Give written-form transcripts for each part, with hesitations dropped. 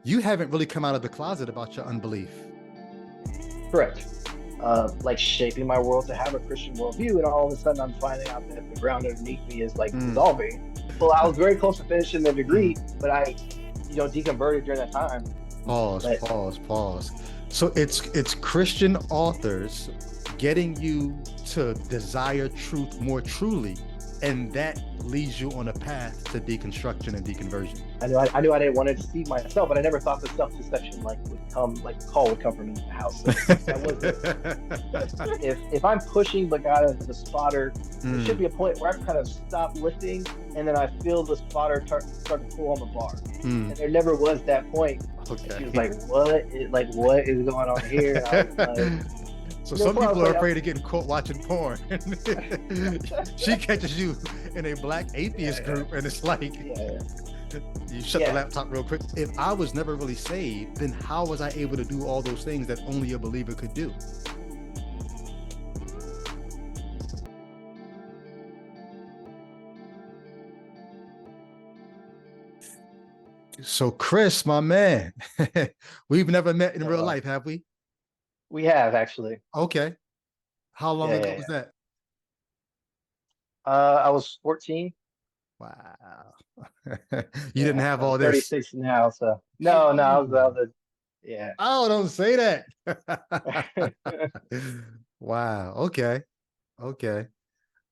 you haven't really come out of the closet about your unbelief. Correct. Like shaping my world to have a Christian worldview, and all of a sudden I'm finding out that the ground underneath me is like Mm, dissolving. Well, I was very close to finishing the mm. degree, but I, deconverted during that time. Pause, But pause, pause. So it's Christian authors getting you to desire truth more truly, and that leads you on a path to deconstruction and deconversion. I knew I didn't want to deceive myself, but I never thought the self-deception would come, like the call would come from in the house. So that wasn't. If I'm pushing the guy as a spotter, there should Mm, be a point where I kind of stop lifting, and then I feel the spotter start to pull on the bar. mm. And there never was that point. And she was Okay. like, what is going on here?" And I was like, So "No some point." I people was are like, afraid of getting caught watching porn. She catches you in a black atheist "Yeah, group, and it's like yeah, you shut the yeah." laptop real quick. If I was never really saved, then how was I able to do all those things that only a believer could do? So, Chris, my man, we've never met in real So life, have we? we have actually. Okay. How long Yeah, ago yeah, was yeah. that? I was 14. Wow. You didn't Yeah, have I'm all this. 36 now. So no, Oh, yeah. oh, don't say that. Wow. Okay. Okay.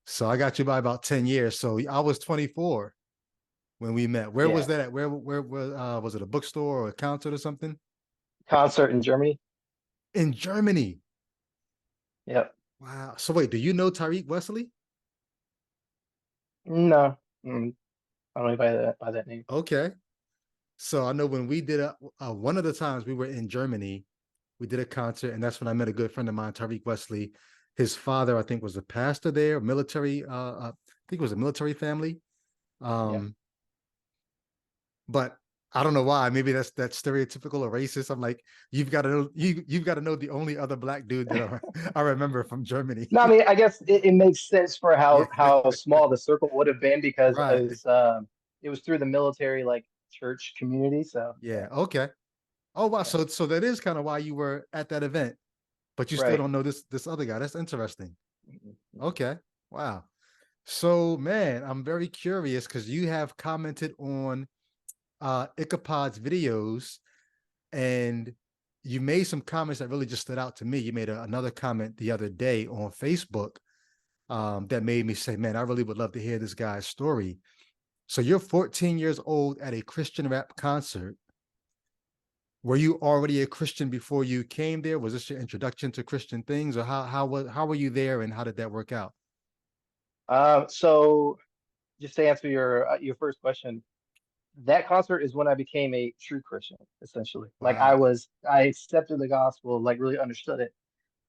So I got you by about 10 years. So I was 24 when we met. Where was Yeah. that at? Where was it, a bookstore or a concert or something? Concert in Germany. In Germany. Yep. Wow. So wait, do you know Tariq Wesley? No. I don't know by that name. Okay. So I know when we did one of the times we were in Germany, we did a concert, and that's when I met a good friend of mine, Tariq Wesley. His father, I think, was a pastor there, military. I think it was a military family. Yeah. Um, but I don't know why. Maybe that's stereotypical or racist. I'm like, you've got to know the only other black dude that I remember from Germany. No, I mean, I guess it makes sense for Yeah, how small the circle would have been because right. it was through the military like church community. So Yeah. yeah, Okay. Oh wow. yeah, So that is kind of why you were at that event, but you still right. don't know this other guy. That's interesting. Mhm. Okay. Wow. So man, I'm very curious because you have commented on Ichabod's videos, and you made some comments that really just stood out to me. You made another comment the other day on Facebook that made me say, man, I really would love to hear this guy's story. So you're 14 years old at a Christian rap concert. Were you already a Christian before you came there? Was this your introduction to Christian things, or how were you there, and how did that work out? So just to answer your first question, that concert is when I became a true Christian, essentially. Like Wow. I accepted the gospel, like really understood it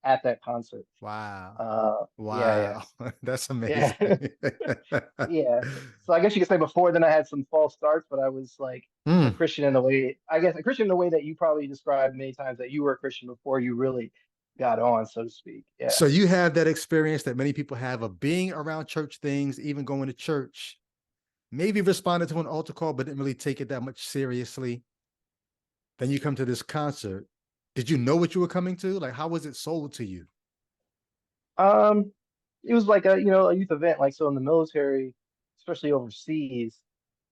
at that concert. Wow. Yeah, yeah, Wow. That's amazing. yeah, yeah. So I guess you could say before then I had some false starts, but I was like a Mm. Christian in the way, I guess a Christian in the way that you probably described many times that you were a Christian before you really got on, so to speak. Yeah. So you have that experience that many people have of being around church things, even going to church, maybe responded to an altar call, but didn't really take it that much seriously. Then you come to this concert. Did you know what you were coming to? Like, how was it sold to you? Um, it was like a youth event. Like so in the military, especially overseas,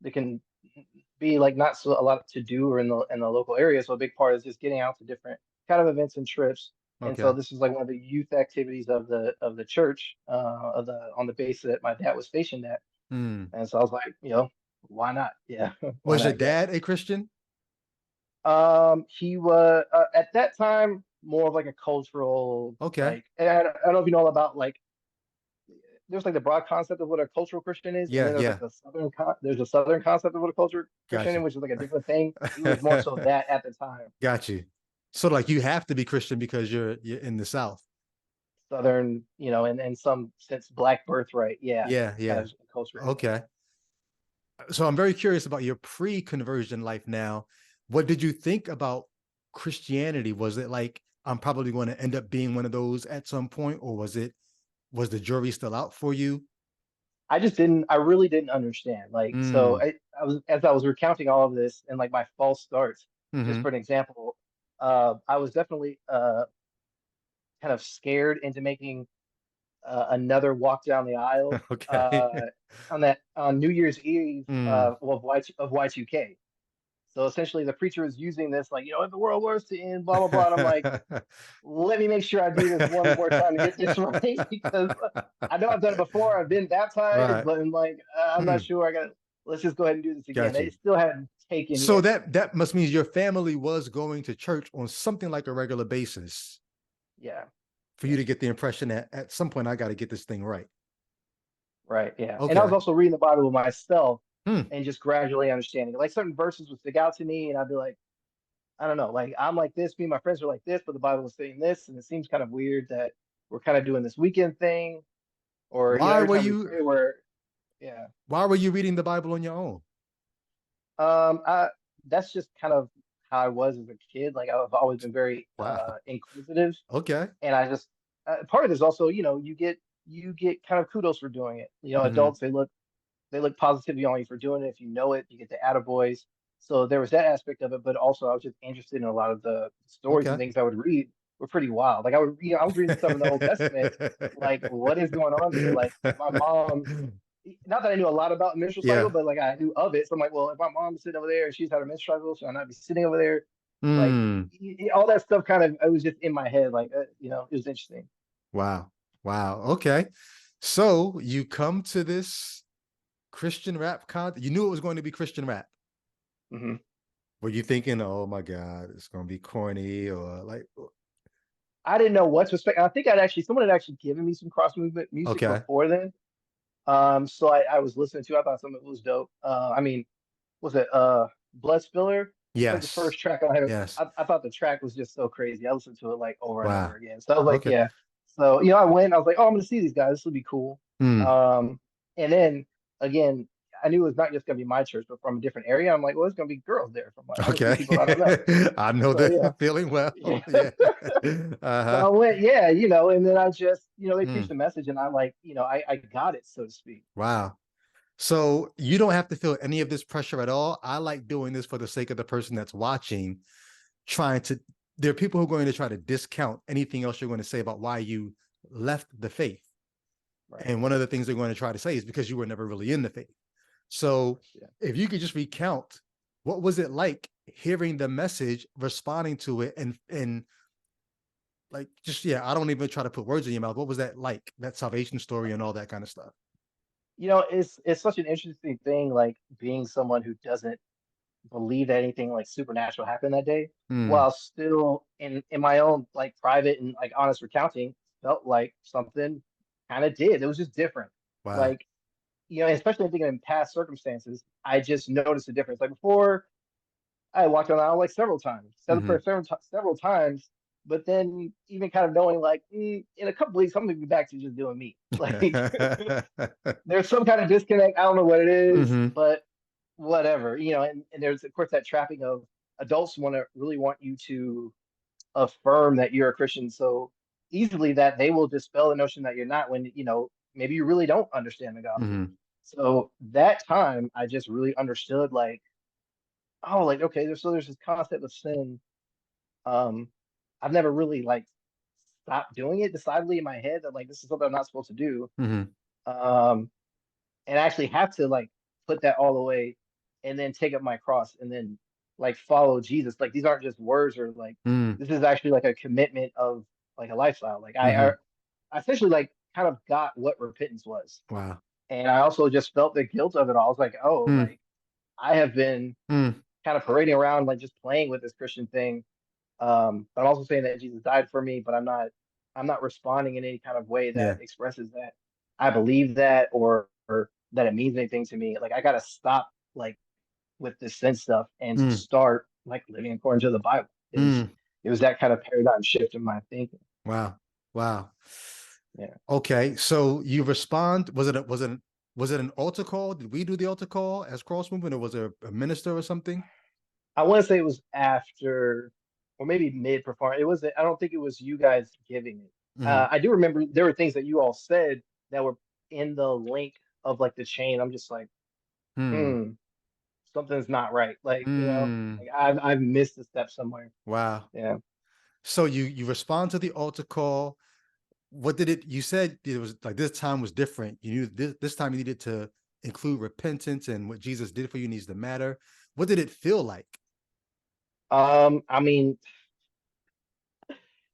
they can be like not so a lot to do or in the local area. So a big part is just getting out to different kind of events and trips. And so Okay. this was like one of the youth activities of the church of the on the base that my dad was stationed at. Hmm. And so I was like, why not? Yeah, why Was your not go? dad a Christian? He was at that time more of like a cultural Okay. like, and I don't know if you know all about like there's like the broad concept of what a cultural Christian is, and Yeah, then there's like yeah. the there's a southern concept of what a cultural Christian Got is, you. which is like a different thing. He was more so that at the time, Got you. So like you have to be Christian because you're in the South. southern, and in some sense, black birthright. Yeah, Yeah, kind yeah. of culture. Okay. So I'm very curious about your pre-conversion life now. What did you think about Christianity? Was it like I'm probably going to end up being one of those at some point, or was the jury still out for you? I really didn't understand. Like, so Mm, I was as I was recounting all of this and like my false starts. just Hmm. for an example, I was definitely kind of scared into making another walk down the aisle Okay. on New Year's Eve Mm. of Y2K. So essentially, the preacher was using this like, if the world was to end, blah blah blah. And I'm like, let me make sure I do this one more time to get this right because I know I've done it before. I've been baptized, Right. but I'm like, I'm not Mm. sure. Let's just go ahead and do this again. Got you. It still hadn't taken So yet. that must mean your family was going to church on something like a regular basis Yeah, for you yeah, to get the impression that at some point I got to get this thing right. right, yeah. And I was Okay. also reading the Bible myself Hmm. and just gradually understanding. Like certain verses would stick out to me, and I'd be like, I don't know, like I'm like this, me and my friends are like this, but the Bible is saying this, and it seems kind of weird that we're kind of doing this weekend thing, or Why every were time we you pray, we're yeah. why were you reading the Bible on your own? I that's just kind of how I was as a kid. Like I've always been very Wow. inquisitive, Okay. and I just part of it is also, you get kind of kudos for doing it. Hmm. Adults they look positively on you for doing it. If you know it, you get the attaboys. So there was that aspect of it, but also I was just interested in a lot of the stories and Okay. things I would read were pretty wild. Like I was reading stuff in the Old Testament, like what is going on here? Like if my mom, not that I knew a lot about menstrual cycle, Yeah. but like I knew of it. So I'm like, well, if my mom's sitting over there and she's had a menstrual cycle, should I not be sitting over there? Like Mm. all that stuff kind of, it was just in my head. Like, it was interesting. Wow. Wow. Okay. So you come to this Christian rap You knew it was going to be Christian rap. Hmm. Were you thinking, oh my God, it's going to be corny or like, I didn't know what to expect. I think someone had actually given me some cross movement music okay. before then. So I was listening to. I thought some of it was dope. I mean, was it Blood Spiller? It's like the Yes. first track I had. Yes. I thought the track was just so crazy. I listened to it like over and over Wow. again. So I was like, Okay. yeah. So I went. I was like, oh, I'm gonna see these guys. This will be cool. Mm. And then again, I knew it was not just gonna be my church, but from a different area. I'm like, well, there's gonna be girls there from like I'm gonna see Okay. people I don't know. I know So yeah, that feeling well. yeah. Yeah. So Uh-huh. I went, yeah, and then I just, they preached Mm. the message, and I like, I got it, so to speak. Wow. So you don't have to feel any of this pressure at all. I like doing this for the sake of the person that's watching, trying to, there are people who are going to try to discount anything else you're going to say about why you left the faith. Right. And one of the things they're going to try to say is because you were never really in the faith. So Yeah. if you could just recount what was it like hearing the message, responding to it, and like just yeah, I don't even try to put words in your mouth. What was that like? That salvation story and all that kind of stuff. It's such an interesting thing, like being someone who doesn't believe that anything like supernatural happened that day, Mm, while still in my own like private and like honest recounting, felt like something kind of did. It was just different. wow. Like, especially thinking in past circumstances, I just noticed a difference. Like before, I walked down the aisle like several times, Mm-hmm. several times. But then even kind of knowing like in a couple weeks, I'm gonna be back to just doing me. Like there's some kind of disconnect. I don't know what it is, Mm-hmm. but whatever, and there's of course that trapping of adults really want you to affirm that you're a Christian so easily that they will dispel the notion that you're not when, maybe you really don't understand the gospel. Mm-hmm. So that time I just really understood like, oh, like okay, there's this concept of sin. Um, I've never really like stopped doing it decidedly in my head that like this is something I'm not supposed to do. Mm-hmm. Um, and I actually have to like put that all away and then take up my cross and then like follow Jesus. Like these aren't just words or like Mm-hmm. this is actually like a commitment of like a lifestyle. Like Mm-hmm. I essentially like kind of got what repentance was. Wow. And I also just felt the guilt of it all. I was like, oh, Mm, like I have been mm, kind of parading around like just playing with this Christian thing. But I'm also saying that Jesus died for me, but I'm not responding in any kind of way that yeah. expresses that I believe that or that it means anything to me. Like I gotta stop like with this sin stuff and Mm, start like living according to the Bible. mm. It was that kind of paradigm shift in my thinking. Wow. Wow. Yeah. Okay. So you respond. Was it an altar call? Did we do the altar call as cross movement, or was there a minister or something? I want to say it was after or maybe mid performance. It wasn't, I don't think it was you guys giving it. Mm, I do remember there were things that you all said that were in the link of like the chain. I'm just like, mm, hmm. something's not right. Like, Mm, like I've missed a step somewhere. wow. Yeah. So you respond to the altar call. What did it? You said it was like this time was different. You knew this time you needed to include repentance, and what Jesus did for you needs to matter. What did it feel like? I mean,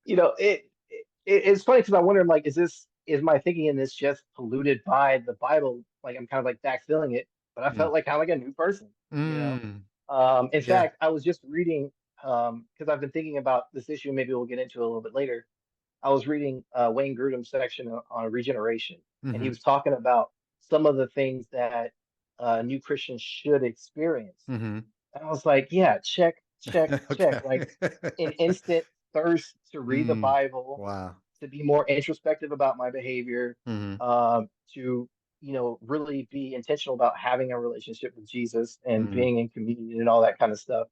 it's funny because I wonder, like, is my thinking in this just polluted by the Bible? Like, I'm kind of like backfilling it, but I Mm, felt like kind of like a new person, you know? mm, In yeah. fact, I was just reading, because I've been thinking about this issue, maybe we'll get into it a little bit later. I was reading Wayne Grudem's section on regeneration, and he Hmm. was talking about some of the things that new Christians should experience. Hmm. And I was like, yeah, check, check, check. Okay. Like an instant thirst to read the Mm, Bible, wow. to be more introspective about my behavior, Hmm. to really be intentional about having a relationship with Jesus and Hmm. being in communion and all that kind of stuff.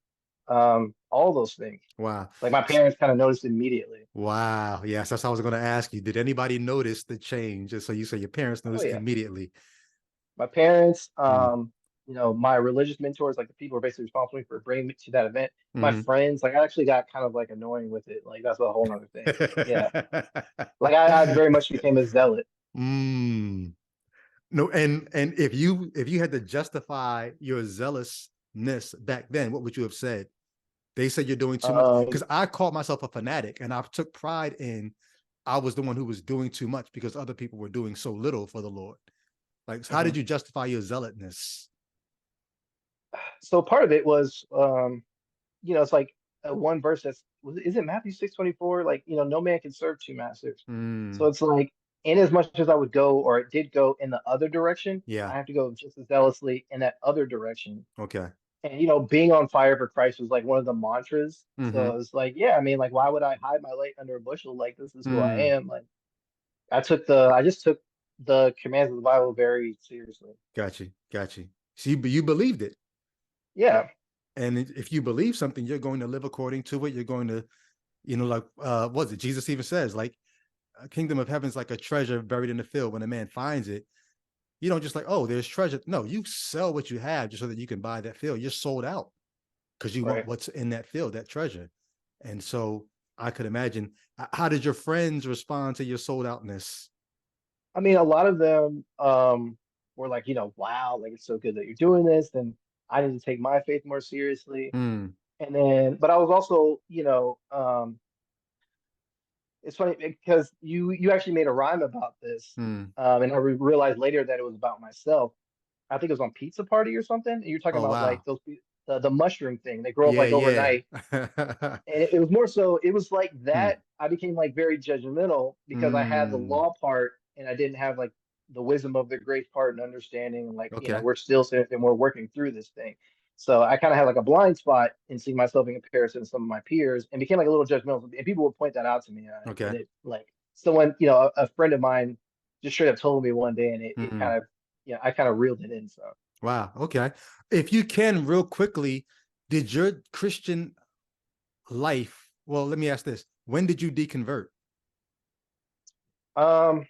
All those things. Wow. Like my parents kind of noticed immediately. Wow. Yes, that's what I was going to ask you. Did anybody notice the change? And so you say your parents Oh noticed yeah, immediately. my parents, Mm. my religious mentors, like the people who are basically responsible for bringing me to that event. My Hmm. friends, like I actually got kind of like annoying with it. Like that's a whole nother thing. Yeah, like I very much became a zealot. Mm. No, and if you had to justify your zealousness back then, what would you have said? They said you're doing too much because Um, I called myself a fanatic and I took pride in I was the one who was doing too much because other people were doing so little for the Lord. Like, how did mhm. you justify your zealotness? So part of it was, it's like one verse is it Matthew 6:24? Like, no man can serve two masters. So Mm, it's like, in as much as I would go, or it did go in the other direction, yeah. I have to go just as zealously in that other direction. Okay. And being on fire for Christ was like one of the mantras. Mm-hmm. So it's like, yeah, I mean, like, why would I hide my light under a bushel? Like, this is who I Mm, am. Like, I just took the commands of the Bible very seriously. got you. Got you. See, but you believed it. Yeah, And if you believe something, you're going to live according to it. You're going to, like, what is it? Jesus even says, like, a kingdom of heaven is like a treasure buried in the field. When a man finds it, you don't just like, oh, there's treasure. No, you sell what you have just so that you can buy that field. You're sold out because you want right. what's in that field, that treasure. And so I could imagine, how did your friends respond to your sold outness? I mean, a lot of them were like, wow, like it's so good that you're doing this. Then I need to take my faith more seriously. Mm, And then, but I was also, it's funny because you actually made a rhyme about this, mm. and I realized later that it was about myself. I think it was on Pizza Party or something. And you're talking Oh, about like wow. the mushroom thing. They grow up Yeah, like yeah. overnight, and it was more so. It was like Mm, that. I became like very judgmental because I had the mm. law part and I didn't have like the wisdom of the grace part and understanding. And like Okay. we're still sitting and we're working through this thing. So I kind of had like a blind spot in seeing myself in comparison to some of my peers, and became like a little judgmental. And people would point that out to me, and Okay. it like someone a friend of mine just straight up told me one day, and it Mm. kind of I kind of reeled it in. So. Wow. Okay. If you can, real quickly, did your Christian life, well, let me ask this. When did you deconvert? Um,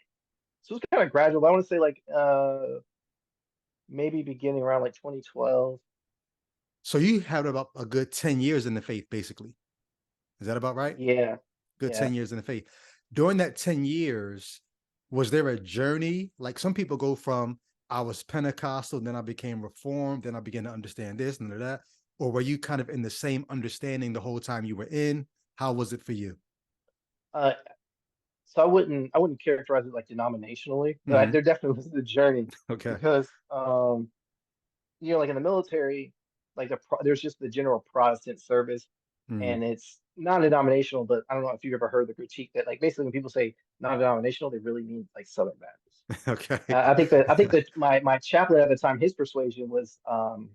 so it's kind of gradual, but I want to say like maybe beginning around like 2012. So you had about a good 10 years in the faith, basically. Is that about right? Yeah, Good yeah. 10 years in the faith. During that 10 years, was there a journey? Like some people go from, I was Pentecostal, then I became Reformed, then I began to understand this and that. Or were you kind of in the same understanding the whole time you were in? How was it for you? Uh, so I wouldn't characterize it like denominationally, but Hmm. there definitely was the journey Okay. because like in the military, like there's just the general Protestant service, Hmm. and it's non-denominational. But I don't know if you've ever heard the critique that like basically when people say non-denominational, they really mean like Southern Baptist. Okay. I think that my chaplain at the time, his persuasion was what's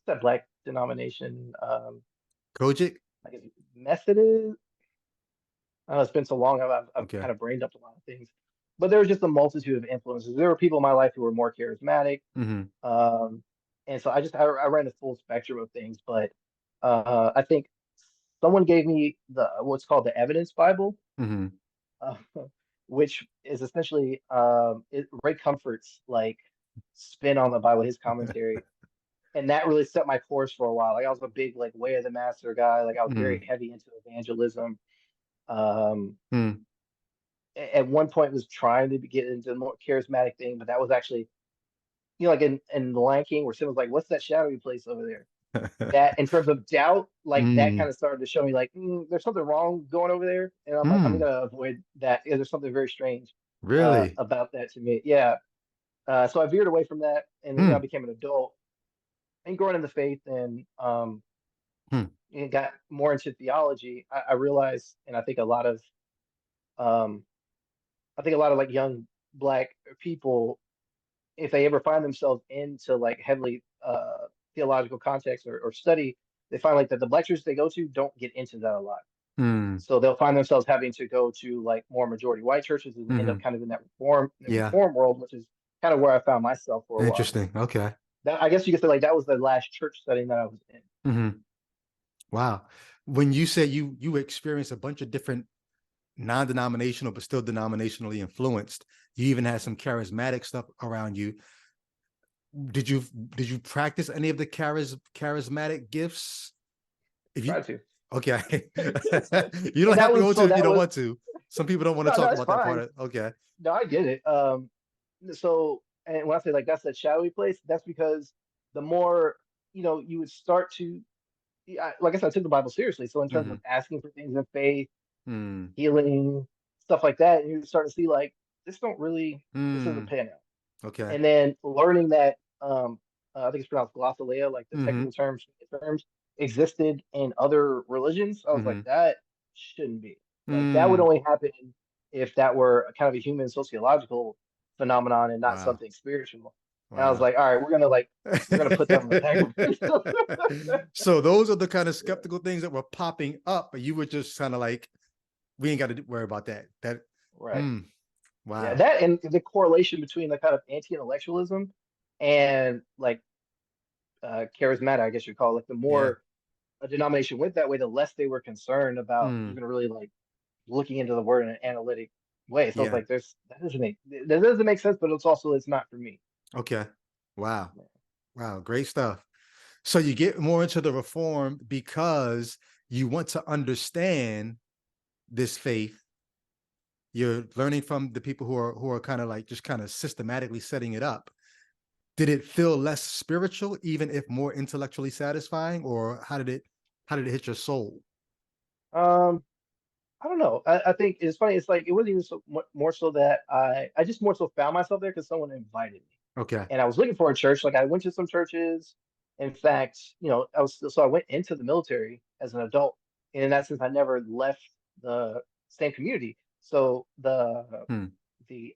that black denomination, Kojic? like Methodist. I know it's been so long. I've Okay. kind of brained up a lot of things, but there was just a multitude of influences. There were people in my life who were more charismatic, Hmm. um, and so I ran the full spectrum of things. But I think someone gave me the what's called the Evidence Bible, Hmm. uh, which is essentially Ray Comfort's like spin on the Bible, his commentary. and that really set my course for a while. Like I was a big like Way of the Master guy. Like I was very Mm, heavy into evangelism. Um, mm. at one point was trying to get into the more charismatic thing, but that was actually, like in The Lion King, where someone's like, "What's that shadowy place over there?" That in terms of doubt, like that kind Mm, of started to show me like there's something wrong going over there, and I'm like, I'm mm. gonna avoid that. There's something very strange Really? about that to me. Yeah. So I veered away from that, and then I Hmm. became an adult and growing in the faith, Hmm. and got more into theology. I realized, and um, I think a lot of like young black people, if they ever find themselves into like heavily theological context or study, they find like that the lectures they go to don't get into that a lot. Hmm. So they'll find themselves having to go to like more majority white churches and end up Hmm. kind of in that Yeah. reform world, which is kind of where I found myself for a while. Interesting. Okay. That I guess you could say like that was the last church setting that I was in. Hmm. Wow. When you said you experienced a bunch of different non-denominational but still denominationally influenced, you even had some charismatic stuff around you. Did you did you practice any of the charismatic gifts? If you Tried to. okay, you don't And have that to go was into so it if you that don't was want to. Some people don't want to no, talk it's about that part fine. of it. Okay. No, I get it. So and when I say like that's a shadowy place, that's because the more you would start to, yeah, like I said, I took the Bible seriously. So in terms Mm-hmm. of asking for things in faith, Mm. healing, stuff like that, and you start to see like this isn't Mm. panning out. Okay. And then learning that I think it's pronounced glossolalia, like the Mm-hmm. technical terms existed in other religions. I was like, Mm-hmm. that shouldn't be. Like that would Mm. only happen if that were a kind of a human sociological phenomenon and not Wow. something spiritual. And I was Wow. like, all right, we're gonna put that on the back burner. So those are the kind of skeptical things that were popping up, but you were just kind of like, we ain't got to worry about that. That, Right. mm, Yeah, wow. that and the correlation between the kind of anti-intellectualism and like charismatic, I guess you'd call it, like the Yeah. more a denomination went that way, the less they were concerned about Mm, even really like looking into the word in an analytic way. So I was yeah. like, that doesn't make sense, but it's not for me. Okay. Wow. Wow. Great stuff. So you get more into the reform because you want to understand this faith. You're learning from the people who are kind of like just kind of systematically setting it up. Did it feel less spiritual, even if more intellectually satisfying, or how did it hit your soul? Um, I don't know. I think it's funny. It's like it wasn't even more so that I just more so found myself there because someone invited me, Okay. and I was looking for a church. Like I went to some churches. In fact, I went into the military as an adult, and in that sense, I never left the same community. So Hmm. the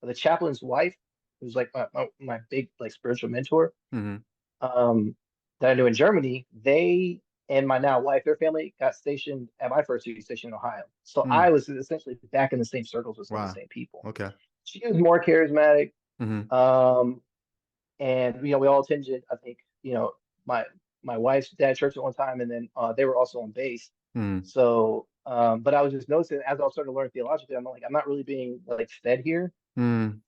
the chaplain's wife, who's like my big like spiritual mentor, Mm-hmm. um, that I knew in Germany, they and my now wife, their family got stationed at my first duty station in Ohio. So Mm. I was essentially back in the same circles with some of the Wow. same people. Okay. She was more charismatic. Mm-hmm. Um, and we all attended, I think, my my wife's dad church at one time, and then they were also on base. Mm. So, but I was just noticing as I was starting to learn theologically, I'm like, I'm not really being like fed here. Mm.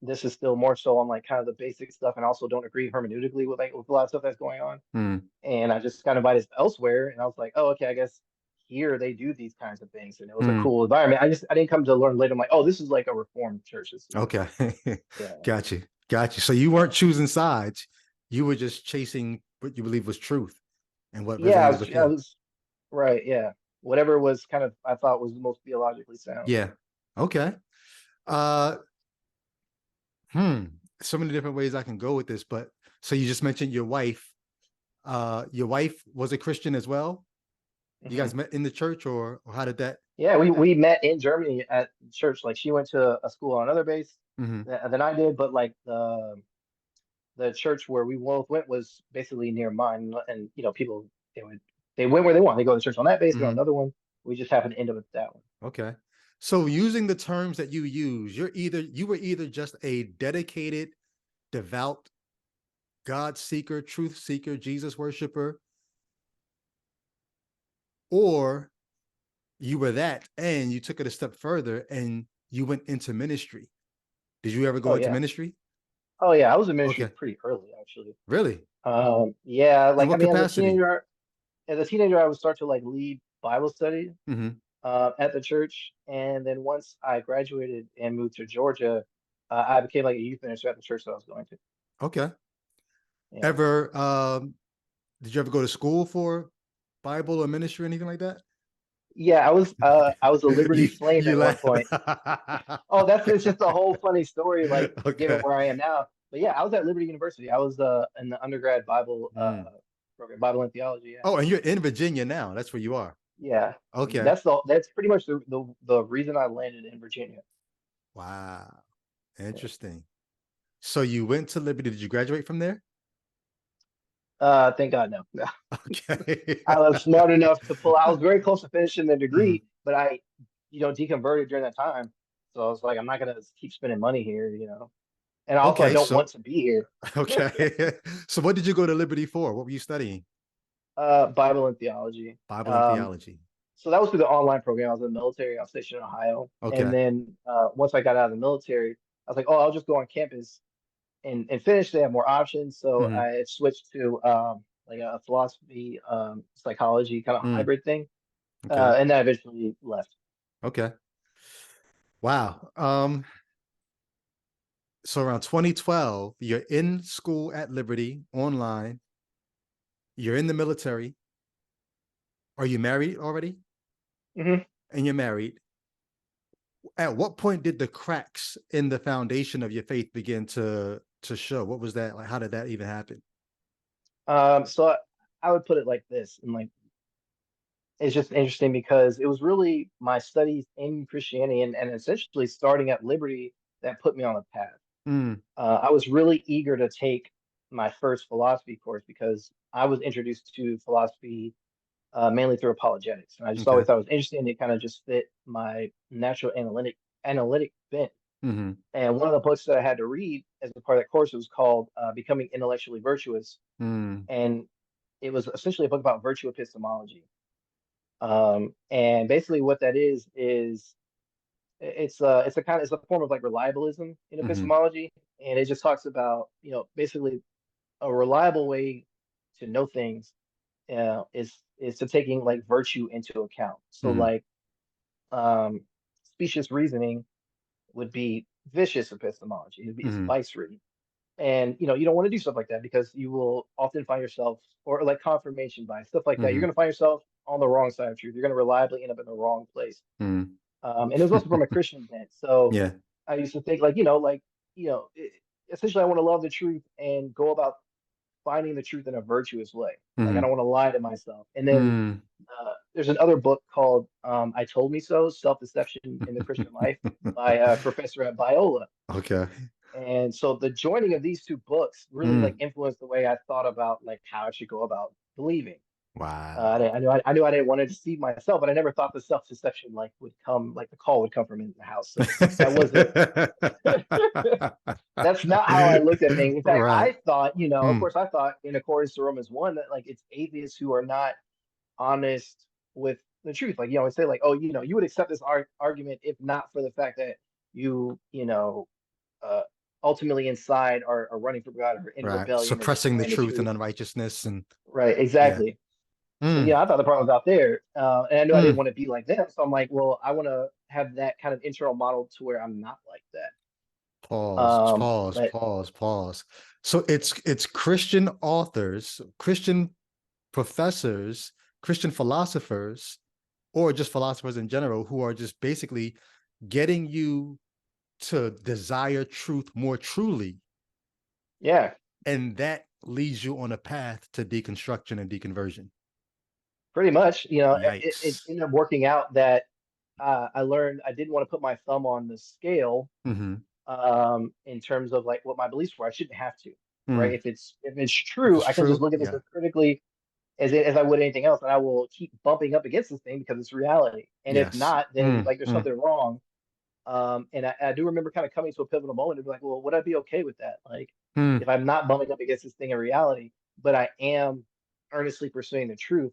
This is still more so on like kind of the basic stuff, and also don't agree hermeneutically with like with a lot of stuff that's going on. Mm. And I just got invited elsewhere, and I was like, oh, okay, I guess here they do these kinds of things, and it was a Mm. cool environment. I didn't come to learn later. I'm like, oh, this is like a reformed church. This is Okay. yeah, Got you. Got you. So you yeah, weren't choosing sides. You were just chasing what you believe was truth and what yeah. resonated with I you. was right, yeah. Whatever was kind of I thought was the most theologically sound. Yeah. Okay. Uh hmm. So many different ways I can go with this, but so you just mentioned your wife. Your wife was a Christian as well. You Hmm. guys met in the church, or how did that? Yeah, we met in Germany at church. Like she went to a school on another base Mm-hmm. than I did, but like the church where we both went was basically near mine, and people they went where they want. They go to church on that base, go on Mm-hmm. another one. We just happened to end up at that one. Okay. So using the terms that you use, you were either just a dedicated, devout God seeker, truth seeker, Jesus worshiper, or you were that and you took it a step further and you went into ministry. Did you ever go Oh into yeah, ministry? Oh yeah, I was in ministry Okay. pretty early actually. Really? Yeah, In like I what mean, capacity? as a teenager, I would start to like lead Bible study Hmm. at the church, and then once I graduated and moved to Georgia, I became like a youth minister at the church that I was going to. Okay. Yeah, Ever did you ever go to school for Bible or ministry or anything like that? yeah, I was a Liberty Flame You at one laugh. point. Oh, that's it's just a whole funny story, like given Okay. where I am now. But yeah, I was at Liberty University. I was in the undergrad Bible Mm. program, Bible and theology. Yeah, Oh, and you're in Virginia now. That's where you are. yeah. Okay. That's pretty much the reason I landed in Virginia. Wow. Yeah. Interesting. So you went to Liberty. Did you graduate from there? Thank God, no. No. Okay. I was smart enough to pull. I was very close to finishing the Mhm. degree, but I, deconverted during that time. So I was like, I'm not gonna keep spending money here, And also, I Okay. don't So want to be here. okay. So what did you go to Liberty for? What were you studying? Bible and theology. Bible and Um, theology. so that was through the online program. I was in the military. I was stationed in Ohio, and Okay. then once I got out of the military, I was like, oh, I'll just go on campus and finish. They have more options, so Hmm. I switched to like a philosophy, psychology kind of Mm. hybrid thing, Okay. and then I eventually left. Okay. Wow. So around 2012, you're in school at Liberty online. You're in the military. Are you married already? Hmm. And you're married. At what point did the cracks in the foundation of your faith begin to show? What was that like? How did that even happen? So I would put it like this, and like it's just interesting because it was really my studies in Christianity and essentially starting at Liberty that put me on the path. Mm, I was really eager to take my first philosophy course because I was introduced to philosophy mainly through apologetics, and I just okay. always thought it was interesting. It kind of just fit my natural analytic bent. Mm-hmm. And one of the books that I had to read as a part of that course was called "Becoming Intellectually Virtuous," Mm, and it was essentially a book about virtue epistemology. And basically, what that is it's a form of like reliabilism in mm-hmm. epistemology, and it just talks about basically a reliable way to know things is to taking like virtue into account. So Mm, like um, specious reasoning would be vicious epistemology. It's mm-hmm. vice reading, and you don't want to do stuff like that because you will often find yourself or like confirmation bias stuff like that. You're Mm-hmm. going to find yourself on the wrong side of truth. You're going to reliably end up in the wrong place. Mm. And it was also from a Christian bent. So Yeah. I used to think you know, it, essentially I want to love the truth and go about finding the truth in a virtuous way. Like I Mm-hmm. don't want to lie to myself. And then Mm. there's another book called "I Told Me So: Self-Deception in the Christian Life" by a professor at Biola. Okay. And so the joining of these two books really like Mm. influenced the way I thought about like how I should go about believing. Wow. I knew I didn't want to deceive myself, but I never thought the self-deception like would come like the call would come from in the house. So that wasn't that's not how I looked at things. In fact, Right. I thought, of Mm. course, I thought in accordance to Romans 1 that like it's atheists who are not honest with the truth. Like, I say like, oh, you would accept this argument if not for the fact that you uh, ultimately inside are running from God or in Right. rebellion or Suppressing the denying the truth and truth. unrighteousness and Right, yeah. exactly. So, Mm. I thought the problem was out there. And I knew I didn't Mm. want to be like them. So I'm like, well, I want to have that kind of internal model to where I'm not like that. Pause, pause, But pause, pause. So it's Christian authors, Christian professors, Christian philosophers, or just philosophers in general who are just basically getting you to desire truth more truly. yeah, And that leads you on a path to deconstruction and deconversion. pretty much, it Yikes. ended up working out that I learned I didn't want to put my thumb on the scale Mm-hmm. in terms of like what my beliefs were. I shouldn't have to, right? Mm. If it's If true, it's I can just true, look at this yeah. as critically as I would anything else, and I will keep bumping up against this thing because it's reality. And if Yes. not, then Mm. like there's Mm. something wrong. And I do remember kind of coming to a pivotal moment to be like, well, would I be okay with that? Like, Mm. if I'm not bumping up against this thing in reality, but I am earnestly pursuing the truth,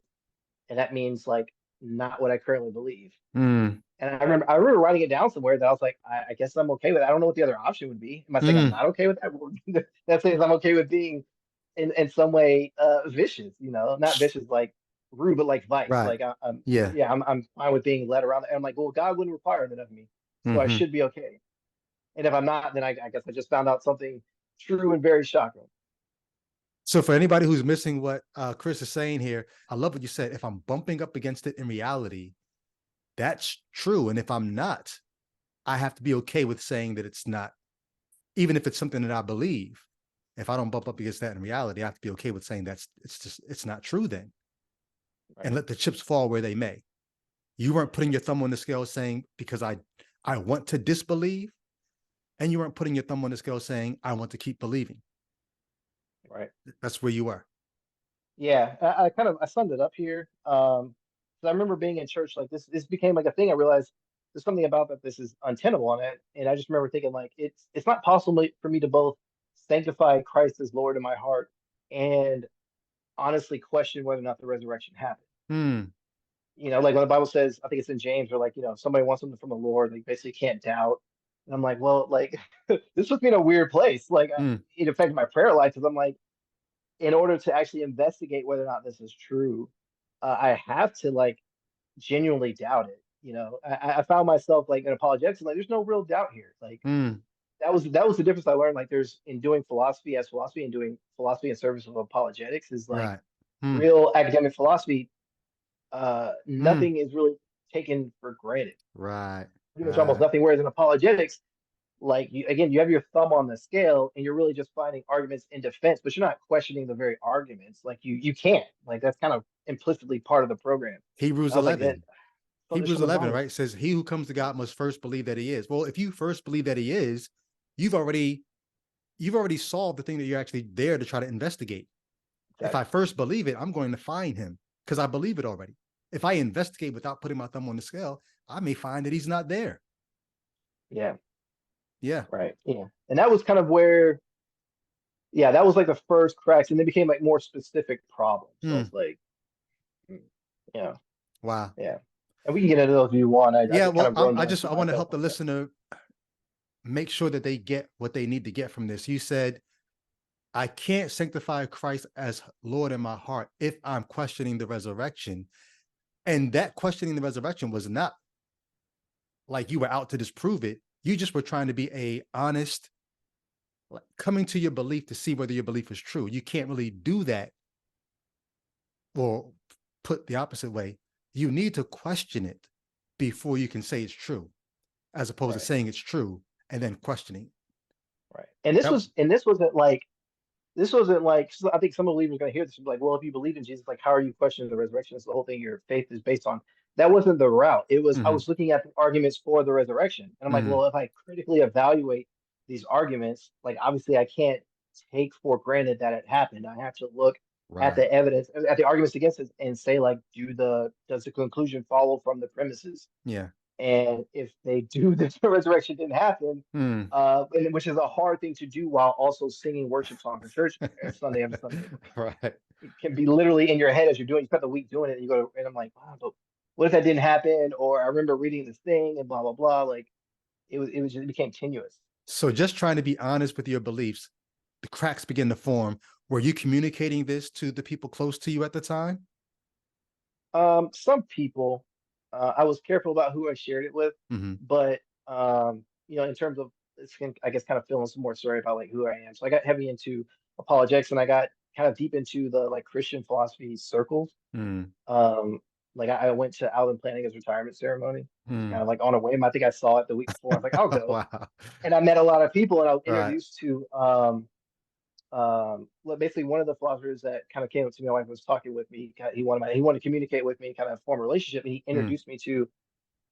and that means like not what I currently believe. Mm. And I remember writing it down somewhere that I was like, I guess I'm okay with it. I don't know what the other option would be. Am I saying I'm Mm, not okay with that? Well, that says I'm okay with being in some way vicious, not vicious like rude, but like vice. right. Like I'm Yeah. yeah, I'm fine with being led around. And I'm like, well, God wouldn't require that of me, so I Hmm. should be okay. And if I'm not, then I guess I just found out something true and very shocking. So for anybody who's missing what Chris is saying here, I love what you said. If I'm bumping up against it in reality, that's true. And if I'm not, I have to be okay with saying that it's not, even if it's something that I believe. If I don't bump up against that in reality, I have to be okay with saying it's not true then, and Right, let the chips fall where they may. You weren't putting your thumb on the scale saying because I want to disbelieve, and you weren't putting your thumb on the scale saying I want to keep believing. right. That's where you were. Yeah, I kind of I summed it up here. 'Cause I remember being in church like this became like a thing. I realized there's something about that this is untenable on it, and I just remember thinking like it's not possible for me to both sanctify Christ as Lord in my heart and honestly question whether or not the resurrection happened. Hmm. Like when the Bible says, I think it's in James, or like, if somebody wants something from the Lord, they basically can't doubt. And I'm like, well, like this puts me in a weird place. Like Hmm. it affected my prayer life because I'm like, in order to actually investigate whether or not this is true, I have to like genuinely doubt it. I found myself like in apologetics, like there's no real doubt here. Like Hmm. that was the difference I learned. Like there's in doing philosophy as philosophy and doing philosophy in service of apologetics is like Right. Hmm. real academic philosophy. Hmm. Nothing is really taken for granted. Right. Pretty much almost Right. nothing. Whereas in apologetics, like you have your thumb on the scale and you're really just finding arguments in defense, but you're not questioning the very arguments. Like you can't. Like that's kind of implicitly part of the program. Hebrews I was like, that eleven. there's Hebrews something 11, wrong with right? Says, he who comes to God must first believe that he is. Well, if you first believe that he is, you've already you've already solved the thing that you're actually there to try to investigate. it. If I Exactly. first believe it, I'm going to find him because I believe it already. If I investigate without putting my thumb on the scale, I may find that he's not there. Yeah. Yeah. Right. Yeah. And that was kind of where, yeah, that was like the first cracks, and they became like more specific problems. So I Hmm. was like, mm, yeah, Wow. yeah. And we can get into those if you want. I Yeah. just kind Well, of droned on I to want to myself help the like that. listener make sure that they get what they need to get from this. You said, I can't sanctify Christ as Lord in my heart if I'm questioning the resurrection. And that questioning the resurrection was not like you were out to disprove it. You just were trying to be a honest, like, coming to your belief to see whether your belief is true. You can't really do that, or put the opposite way. You need to question it before you can say it's true, as opposed to Right. saying it's true and then questioning. Right. And this That, was, and this wasn't like, I think some believers are going to hear this and be like, well, if you believe in Jesus, like, how are you questioning the resurrection? It's the whole thing your faith is based on. That wasn't the route. I mhm, was looking at the arguments for the resurrection. And I'm like, mhm, well, if I critically evaluate these arguments, like, obviously, I can't take for granted that it happened. I have to look at right. the evidence, at the arguments against it, and say, like, does the conclusion follow from the premises? Yeah. And if they do, the resurrection didn't happen, Mm. which is a hard thing to do while also singing worship songs in church Sunday after Sunday. Right. It can be literally in your head as you're doing. You spent the week doing it, and you go, and I'm like, wow, but what if that didn't happen? Or I remember reading this thing and blah blah blah. Like it became tenuous. So just trying to be honest with your beliefs, the cracks begin to form. Were you communicating this to the people close to you at the time? Some people, I was careful about who I shared it with, Hmm. but in terms of it's I guess kind of feeling some more story about like who I am. So I got heavy into apologetics, and I got kind of deep into the like Christian philosophy circles. Mm. Um, like I went to Alvin Plantinga's retirement ceremony, just kind Mm. of like on a whim. I think I saw it the week before. I was like, I'll go, Wow. and I met a lot of people, and I was Right. introduced to well, basically one of the philosophers that kind of came up to me. My wife was talking with me. He wanted to communicate with me, kind of form a relationship. And he Mm. introduced me to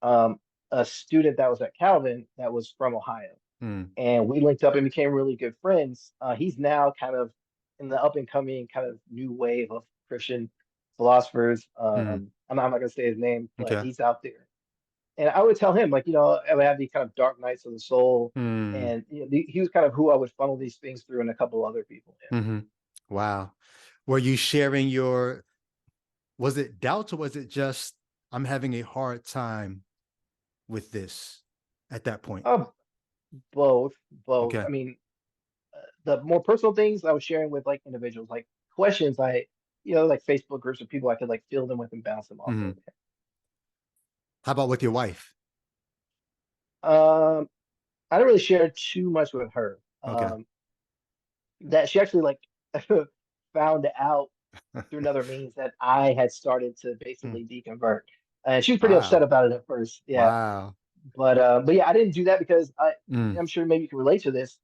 um, a student that was at Calvin that was from Ohio, Mm. and we linked up and became really good friends. He's now kind of in the up and coming kind of new wave of Christian philosophers. Mm. I'm not going to say his name, but Okay. he's out there. And I would tell him, like, I would have these kind of dark nights of the soul. Mm. And he was kind of who I would funnel these things through, and a couple other people. Hmm. Wow. Were you sharing was it doubts, or was it just, I'm having a hard time with this at that point? Both, both. Okay. I mean, the more personal things I was sharing with like individuals, like questions like Facebook groups of people I could like fill them with and bounce them off Hmm. of. How about with your wife? I didn't really share too much with her. Okay. That she actually like found out through another means that I had started to Mm. basically deconvert. And she was pretty upset Wow. about it at first. Yeah. Wow. But yeah, I didn't do that because Mm. I'm sure maybe you can relate to this.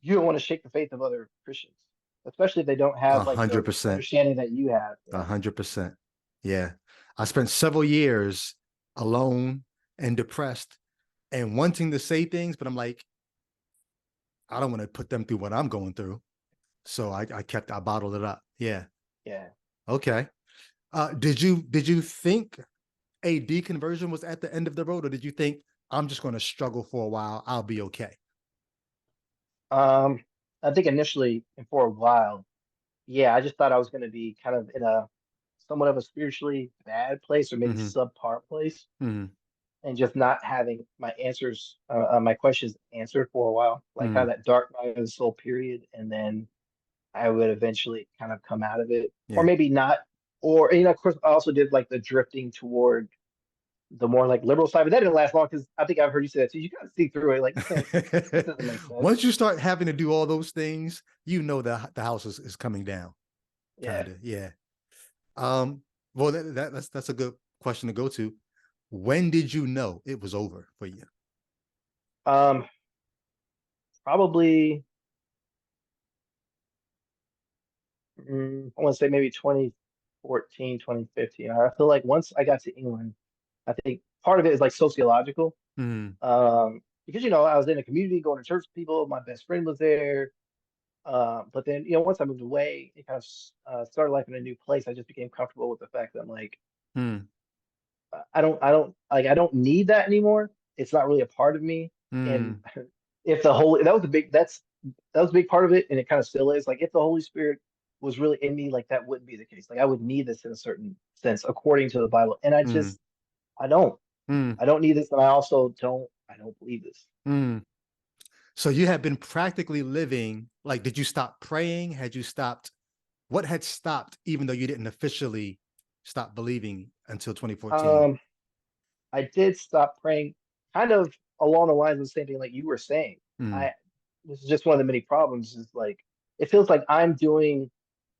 You don't want to shake the faith of other Christians, especially if they don't A have like the 100%. understanding that you have. A Yeah. 100%. Yeah. I spent several years alone and depressed and wanting to say things, but I'm like, I don't want to put them through what I'm going through. So I bottled it up. Yeah. Yeah. Okay. Did you think a deconversion was at the end of the road, or did you think I'm just going to struggle for a while? I'll be okay. Um, I think initially and for a while, yeah, I just thought I was going to be kind of in a somewhat of a spiritually bad place or maybe Mm-hmm. subpar place, Mm-hmm. and just not having my answers, my questions answered for a while, like Mm-hmm. kind of that dark night of the soul period, and then I would eventually kind of come out of it, or Yeah. maybe not, or of course, I also did like the drifting toward the more like liberal side, but that didn't last long because I think I've heard you say that too. You kind of see through it, like this doesn't make sense. Once you start having to do all those things, you know the house is coming down. Yeah. Kind of. Yeah. Well, that's a good question to go to. When did you know it was over for you? Um, Probably, I want to say maybe 2014, 2015. I feel like once I got to England, I think part of it is like sociological. Mm, Because I was in a community going to church with people. My best friend was there. But then once I moved away and kind of started life in a new place, I just became comfortable with the fact that I'm like, mm, I don't need that anymore. It's not really a part of me. And mm, if the Holy, that was a big part of it, and it kind of still is. Like if the Holy Spirit was really in me, like that wouldn't be the case. Like I would need this in a certain sense, according to the Bible. And mm, I don't, mm, I don't need this, and I don't believe this. mm. So you had been practically living, like, did you stop praying? Had you stopped? What had stopped, even though you didn't officially stop believing until 2014? Um, I did stop praying, kind of along the lines of the same thing like you were saying. Mm, I This is just one of the many problems. Is like it feels like I'm doing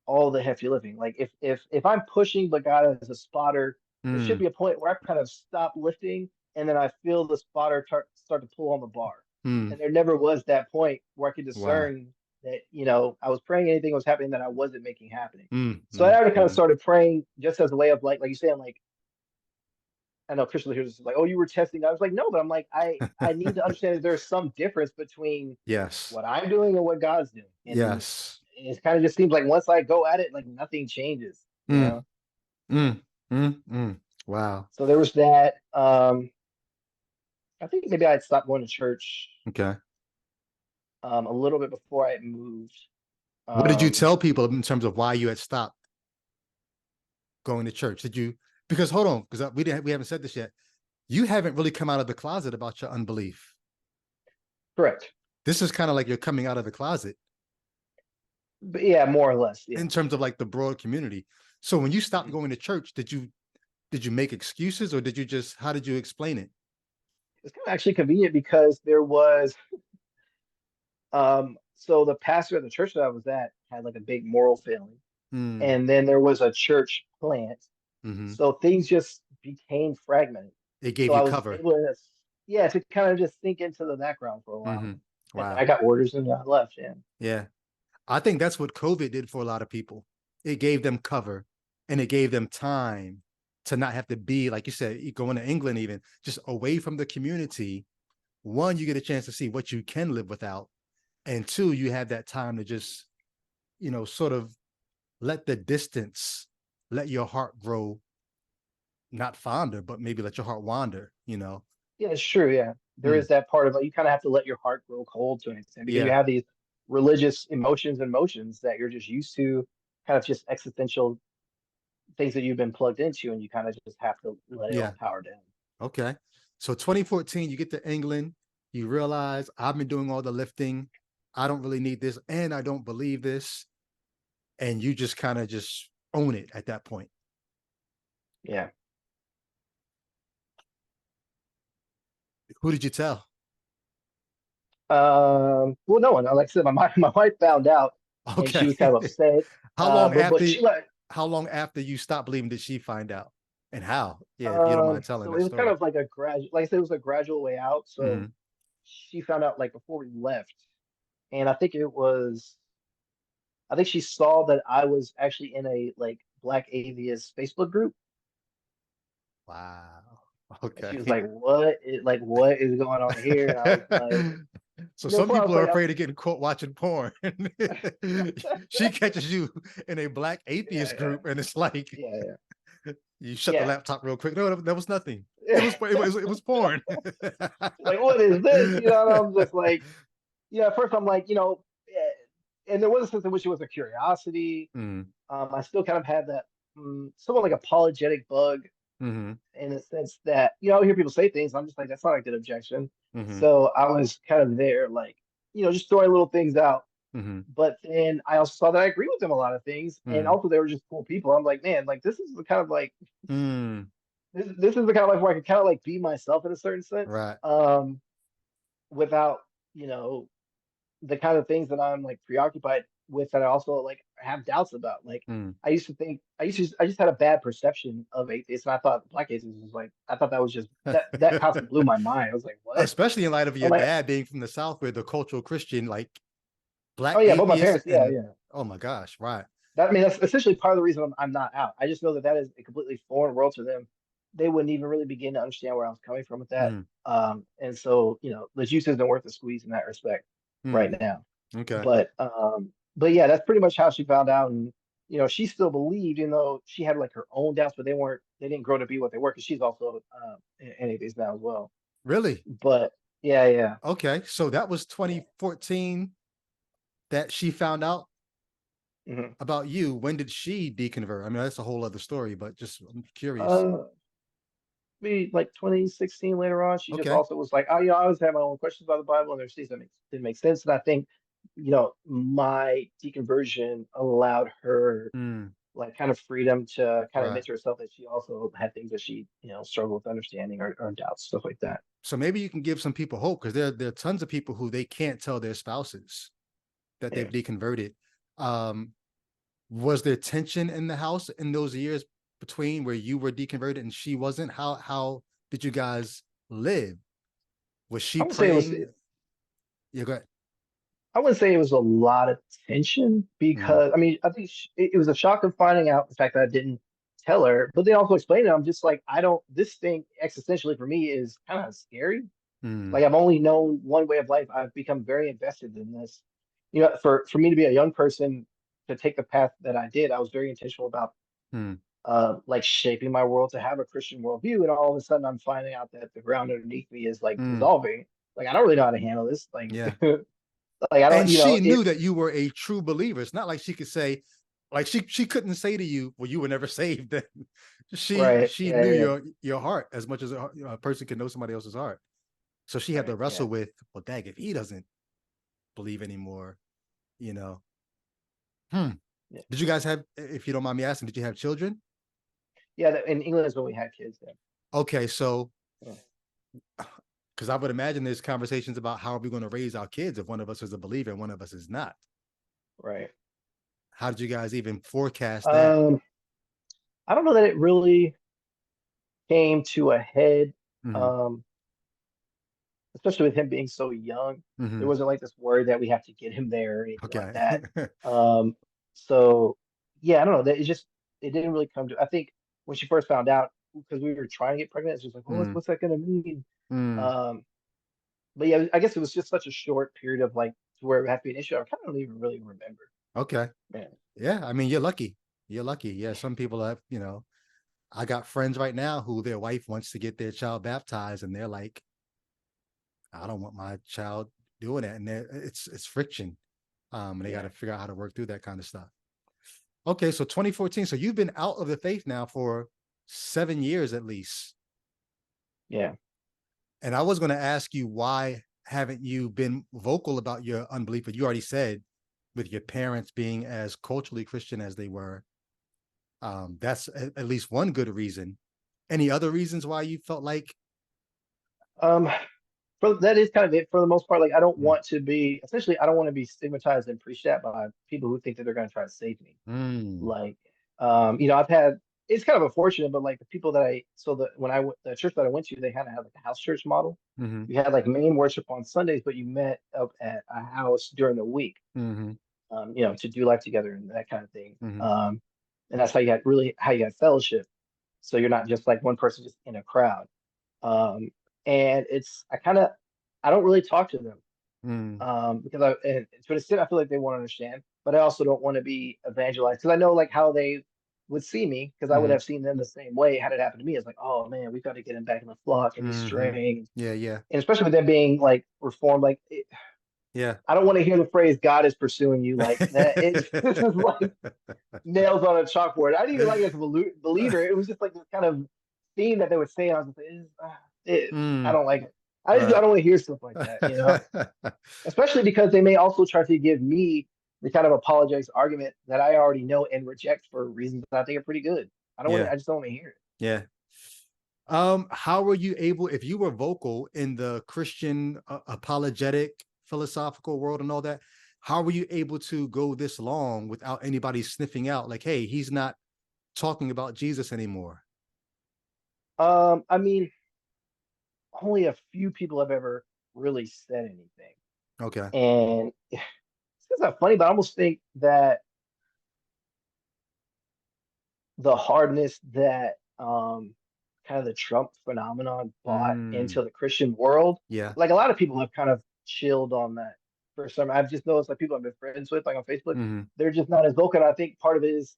all the hefty lifting. Like if I'm pushing, but God is a spotter, there should mm, be a point where I kind of stop lifting, and then I feel the spotter start to pull on the bar. mm. And there never was that point where I could Wow. discern that I was praying anything was happening that I wasn't making happening. Mm, So I mm, already kind of mm. started praying just as a way of like you saying like I know Christians hear this is like, oh, you were testing. I was like, no, but I'm like, I need to understand that there's some difference between Yes. what I'm doing and what God's doing. And Yes. it kind of just seems like once I go at it, like nothing changes, you Mm, know? mm, mm, mm. Wow. So there was that. I think maybe I'd stopped going to church Okay. a little bit before I moved. What did you Um, tell people in terms of why you had stopped going to church? Did you, because hold on, because we haven't said this yet. You haven't really come out of the closet about your unbelief. Correct. This is kind of like you're coming out of the closet But yeah, more or less. Yeah. in terms of like the broad community. So when you stopped Mhm. going to church, did you make excuses, or did you just, how did you explain it? It's kind of actually convenient because there was so the pastor at the church that I was at had like a big moral failing. Mm, And then there was a church plant. mm-hmm. So things just became fragmented. It gave So you I was cover. able to, yeah, to kind of just sink into the background for a while. Mm-hmm. And then Wow. I got orders and I left. Yeah. Yeah. I think that's what COVID did for a lot of people. It gave them cover, and it gave them time to not have to be, like you said, going to England, even just away from the community. One, you get a chance to see what you can live without. And two, you have that time to just, sort of let the distance, let your heart grow, not fonder, but maybe let your heart wander. Yeah, it's true. Yeah. There Mm, is that part of it. You kind of have to let your heart grow cold to an extent because you yeah. have these religious emotions and motions that you're just used to, kind of just existential things that you've been plugged into, and you kind of just have to let it Yeah. all power down. Okay. So 2014, you get to England, you realize I've been doing all the lifting. I don't really need this, and I don't believe this. And you just kind of just own it at that point. Yeah. Who did you tell? Well, no one. Like I said, my wife found out, and she Okay. was kind of upset. How long But after she like how long after you stopped believing did she find out? And how? Yeah, if you don't mind telling so that it was kind story. of like a gradual, like I said, it was a gradual way out. So Mm-hmm. she found out like before we left, and I think she saw that I was actually in a like Black atheist Facebook group, Wow. and she Okay. was like, what is going on here?" And I was like, So some before I was people are like, afraid of getting caught watching porn. She catches you in a Black yeah, atheist yeah, group, and it's like yeah, you shut the yeah, laptop real quick. No, that was nothing. It yeah. was it was porn. Like, what is this? You know, and I'm just like, at first I'm like, and there was a sense in which it was a curiosity. Mm, I still kind of had that somewhat like apologetic bug mm-hmm, in the sense that, I hear people say things. I'm just like, that's not a good objection. mm-hmm, So I was kind of there, like, just throwing little things out. mm-hmm, But then I also saw that I agree with them a lot of things. And mm, also they were just cool people. I'm like, man, like, this is the kind of like, mm, this is the kind of life where I can kind of like be myself in a certain sense, right. without, you know, the kind of things that I'm like preoccupied with that I also like have doubts about. Like Mm. I just had a bad perception of atheists, and I thought Black atheists was like I thought that was just that concept blew my mind. I was like, what? Especially in light of I'm your like, dad being from the South, where the cultural Christian, like oh Black yeah, both my atheists, parents, yeah, and yeah. oh my gosh, right. That I mean that's essentially part of the reason I'm not out. I just know that that is a completely foreign world to them. They wouldn't even really begin to understand where I was coming from with that. Mm, And so the juice isn't worth the squeeze in that respect right mm, now. okay. But yeah, that's pretty much how she found out. And she still believed, even though she had like her own doubts, but they didn't grow to be what they were because she's also an atheist now as well. Really? But yeah, yeah. Okay. So that was 2014 that she found out Hmm. about you. When did she deconvert? I mean, that's a whole other story, but just I'm curious. Uh, maybe like 2016 later on, she just Okay. also was like, oh, I always have my own questions about the Bible, and there's things that didn't make sense. And I think, my deconversion allowed her Mm, like kind of freedom to kind of right. admit to herself that she also had things that she, struggled with understanding or doubts, stuff like that. So maybe you can give some people hope, because there are tons of people who they can't tell their spouses that they've Yeah. deconverted. Um, was there tension in the house in those years between where you were deconverted and she wasn't? How did you guys live? Was she I would say it was praying? Yeah, go ahead. I wouldn't say it was a lot of tension Mm, because I mean I think it was a shock of finding out the fact that I didn't tell her, but they also explained it. I'm just like I don't. This thing existentially for me is kind of scary. mm, Like I've only known one way of life. I've become very invested in this. For me to be a young person to take the path that I did, I was very intentional about mm, like shaping my world to have a Christian worldview, and all of a sudden I'm finding out that the ground underneath me is like mm, dissolving. Like I don't really know how to handle this. Like yeah. like I don't, And she it knew that you were a true believer. It's not like she could say, like she couldn't say to you, "Well, you were never saved." she right. she Yeah, knew yeah, your heart as much as a person can know somebody else's heart. So she had to right. Yeah. wrestle with, well, dang, if he doesn't believe anymore, you know. Hmm. Yeah. Did you guys have, if you don't mind me asking, did you have children? Yeah, in England is when we had kids then. Okay, so Yeah. because I would imagine there's conversations about how are we going to raise our kids if one of us is a believer and one of us is not. Right. How did you guys even forecast that? Um, I don't know that it really came to a head. Mm-hmm. Um, Especially with him being so young. There Mm-hmm. wasn't like this worry that we have to get him there or anything like Okay. that. Um, so yeah, I don't know. That it didn't really come to. I think when she first found out, because we were trying to get pregnant, it's just like, well, mm, what's that going to mean? mm, Um, but yeah, I guess it was just such a short period of like to where it would have to be an issue. I kind of don't even really remember. okay. Man, Yeah, I mean, you're lucky. You're lucky. Yeah, some people have, I got friends right now who their wife wants to get their child baptized, and they're like, I don't want my child doing it. And it's friction. And they got yeah, to figure out how to work through that kind of stuff. Okay, so 2014. So you've been out of the faith now for 7 years at least. yeah. And I was going to ask you, why haven't you been vocal about your unbelief? But you already said, with your parents being as culturally Christian as they were, that's at least one good reason. Any other reasons why you felt like? Um, that is kind of it for the most part. Like, I don't want to be, essentially, I don't want to be stigmatized and preached at by people who think that they're going to try to save me. Mm, Like, I've had, it's kind of unfortunate, but like the people that when I went, the church that I went to, they kind of had like a house church model. mm-hmm, You had like main worship on Sundays, but you met up at a house during the week, mm-hmm, to do life together and that kind of thing. mm-hmm. And that's how you got fellowship. So you're not just like one person just in a crowd. Um, and I don't really talk to them Mm, because and to an extent, I feel like they want to understand, but I also don't want to be evangelized because I know like how they would see me because I would mm-hmm, have seen them the same way had it happened to me. It's like, oh man, we've got to get him back in the flock and he's mm-hmm. straying. Yeah, yeah, And especially with them being like reformed, like yeah. I don't want to hear the phrase "God is pursuing you" like that. This is like nails on a chalkboard. I didn't even like it as a believer. It was just like this kind of theme that they would say, and I was just like, I Mm, don't like it. I right. don't want to hear stuff like that, especially because they may also try to give me the kind of apologetics argument that I already know and reject for reasons that I think are pretty good. Yeah, I just don't want to hear it. yeah. How were you able, if you were vocal in the Christian apologetic philosophical world and all that, how were you able to go this long without anybody sniffing out like, hey, he's not talking about Jesus anymore? I mean, only a few people have ever really said anything. Okay. And it's not funny, but I almost think that the hardness that kind of the Trump phenomenon brought Mm, into the Christian world, yeah. like a lot of people have kind of chilled on that for some. I've just noticed like people I've been friends with, like on Facebook, Mm-hmm. they're just not as vocal. And I think part of it is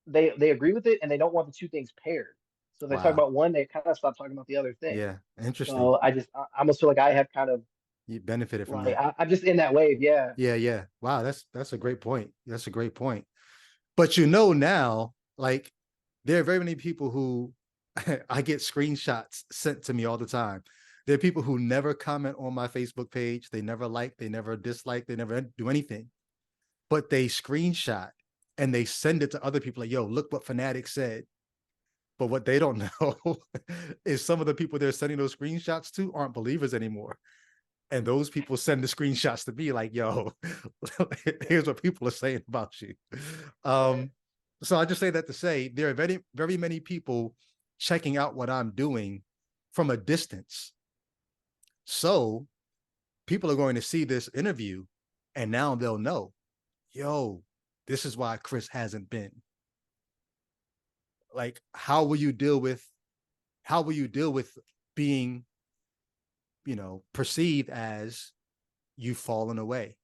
they agree with it and they don't want the two things paired. So they talk Wow. about one, they kind of stop talking about the other thing. Yeah. Interesting. So I almost feel like I have kind of You benefited from like that. I'm just in that wave. Yeah. Yeah, yeah. Wow, that's a great point. That's a great point. But you know now, like, there are very many people who I get screenshots sent to me all the time. There are people who never comment on my Facebook page. They never like, they never dislike, they never do anything. But they screenshot and they send it to other people like, yo, look what Fanatic said. But what they don't know is some of the people they're sending those screenshots to aren't believers anymore. And those people send the screenshots to me like, yo, here's what people are saying about you. Right. So I just say that to say there are very, very many people checking out what I'm doing from a distance. So people are going to see this interview and now they'll know, yo, this is why Chris hasn't been. Like, how will you deal with being, perceived as you've fallen away?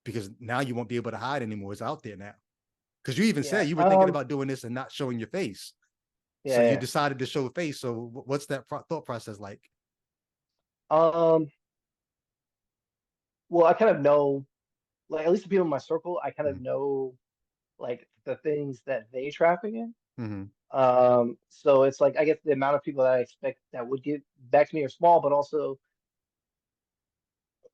Because now you won't be able to hide anymore. It's out there now. Because you even Yeah. said you were thinking about doing this and not showing your face. So you Yeah. decided to show a face. So what's that thought process like? Um, well, I kind of know, like at least the people in my circle, I kind of Mm-hmm. know like the things that they traffic in. Mm-hmm. So it's like I guess the amount of people that I expect that would get back to me are small, but also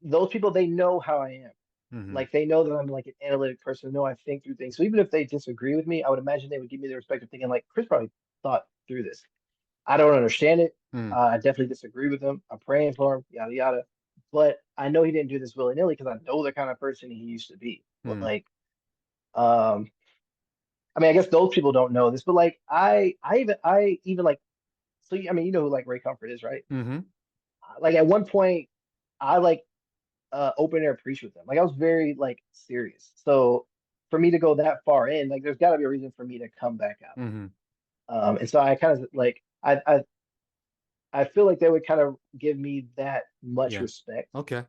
those people they know how I am. Mm-hmm. Like they know that I'm like an analytic person, know I think through things. So even if they disagree with me, I would imagine they would give me the respect of thinking like Chris probably thought through this. I don't understand it. Mm-hmm. I definitely disagree with him. I'm praying for him, yada yada. But I know he didn't do this willy nilly because I know the kind of person he used to be. Mm-hmm. Like, um, I mean, I guess those people don't know this, but like, I even like, so I mean, you know who like Ray Comfort is, right? Mm-hmm. Like at one point, I like open air preach with them. Like I was very like serious. So for me to go that far in, like, there's got to be a reason for me to come back out. Mm-hmm. And so I kind of like, I feel like they would kind of give me that much Yeah. respect. Okay.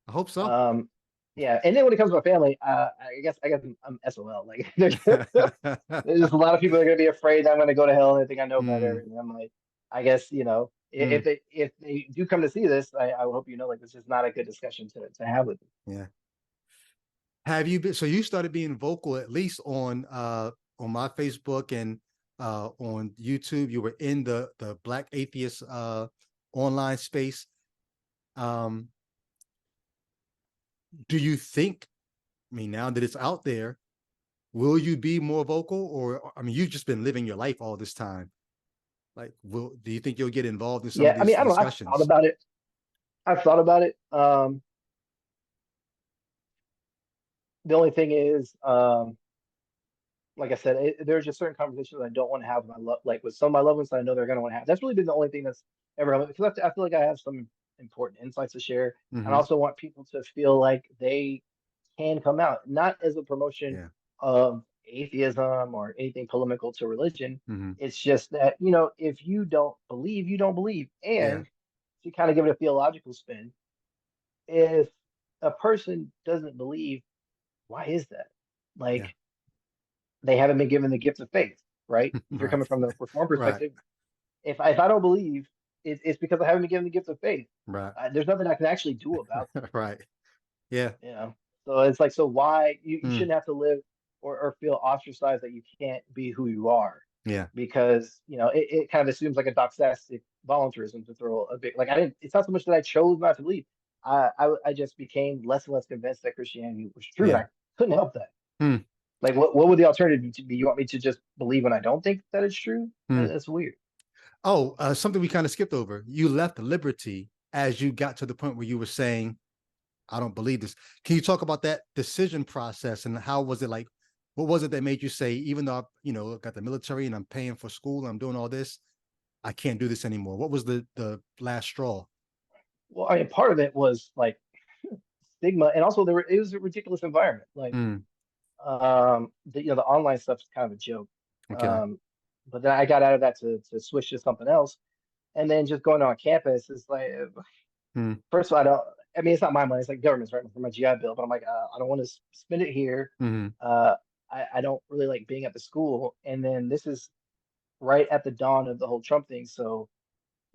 I hope so. Um, yeah, and then when it comes to my family, I guess I'm SOL. Like there's just a lot of people that are gonna be afraid that I'm gonna go to hell and they think I know better. mm, And I'm like, I guess mm, if they do come to see this, I hope like this is not a good discussion to have with them. yeah. Have you been, so you started being vocal at least on my Facebook and on YouTube. You were in the Black Atheist online space. Do you think, I mean, now that it's out there, will you be more vocal? Or, I mean, you've just been living your life all this time. Like, do you think you'll get involved in some of Yeah, I these mean, I don't know. I've thought discussions? about it. I've thought about it. The only thing is, like I said, there's just certain conversations I don't want to have with like with some of my loved ones that I know they're going to want to have. That's really been the only thing that's ever, because I feel like I have some important insights to share, and I Mm-hmm. also want people to feel like they can come out, not as a promotion Yeah. of atheism or anything polemical to religion. Mm-hmm. It's just that, if you don't believe, you don't believe. Yeah. And to kind of give it a theological spin, if a person doesn't believe, why is that? Yeah. Like, they haven't been given the gift of faith, right? If you're Right. coming from the reform Right. perspective, if I don't believe, it's because I haven't been given the gift of faith. Right. There's nothing I can actually do about Right. Yeah. that, So it's like, so why you Mm. shouldn't have to live or feel ostracized that you can't be who you are, Yeah. because it kind of assumes like a doxastic voluntarism, to throw a bit, like, I didn't. It's not so much that I chose not to believe. I just became less and less convinced that Christianity was true, and Yeah. I couldn't help that. Mm. Like, what would the alternative to be? You want me to just believe when I don't think that it's true? Mm. That's weird. Oh, something we kind of skipped over. You left liberty as you got to the point where you were saying, I don't believe this. Can you talk about that decision process, and how was it like? What was it that made you say, even though I, got the military and I'm paying for school, and I'm doing all this, I can't do this anymore? What was the last straw? Well, I mean, part of it was like stigma, and also it was a ridiculous environment. Like, Mm. the online stuff is kind of a joke. Okay. Um, but then I got out of that to switch to something else, and then just going on campus is like, Mm. first of all, I don't. I mean, it's not my money; it's like government's, right, for my GI Bill. But I'm like, I don't want to spend it here. Mm. Uh, I don't really like being at the school, and then this is right at the dawn of the whole Trump thing. So,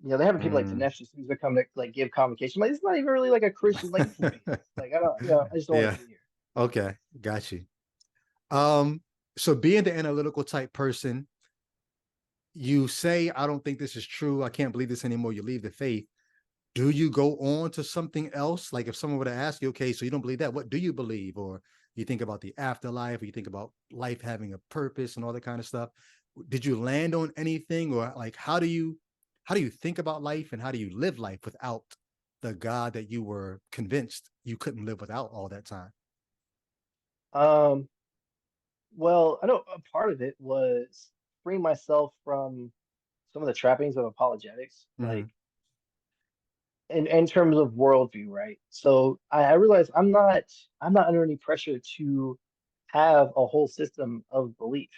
they're having people like Mm. Dinesh D'Souza come to like give convocation. Like, it's not even really like a Christian. Like, this is BS. Like, I don't. I just don't want Yeah. to be here. Okay. Got you. Um, so being the analytical type person, you say, I don't think this is true. I can't believe this anymore. You leave the faith. Do you go on to something else? Like if someone were to ask you, okay, so you don't believe that, what do you believe? Or you think about the afterlife, or you think about life having a purpose and all that kind of stuff. Did you land on anything? Or like, how do you think about life, and how do you live life without the God that you were convinced you couldn't live without all that time? Um, well, I know a part of it was freeing myself from some of the trappings of apologetics, Mm-hmm. like in terms of worldview, right? So I realized I'm not under any pressure to have a whole system of belief.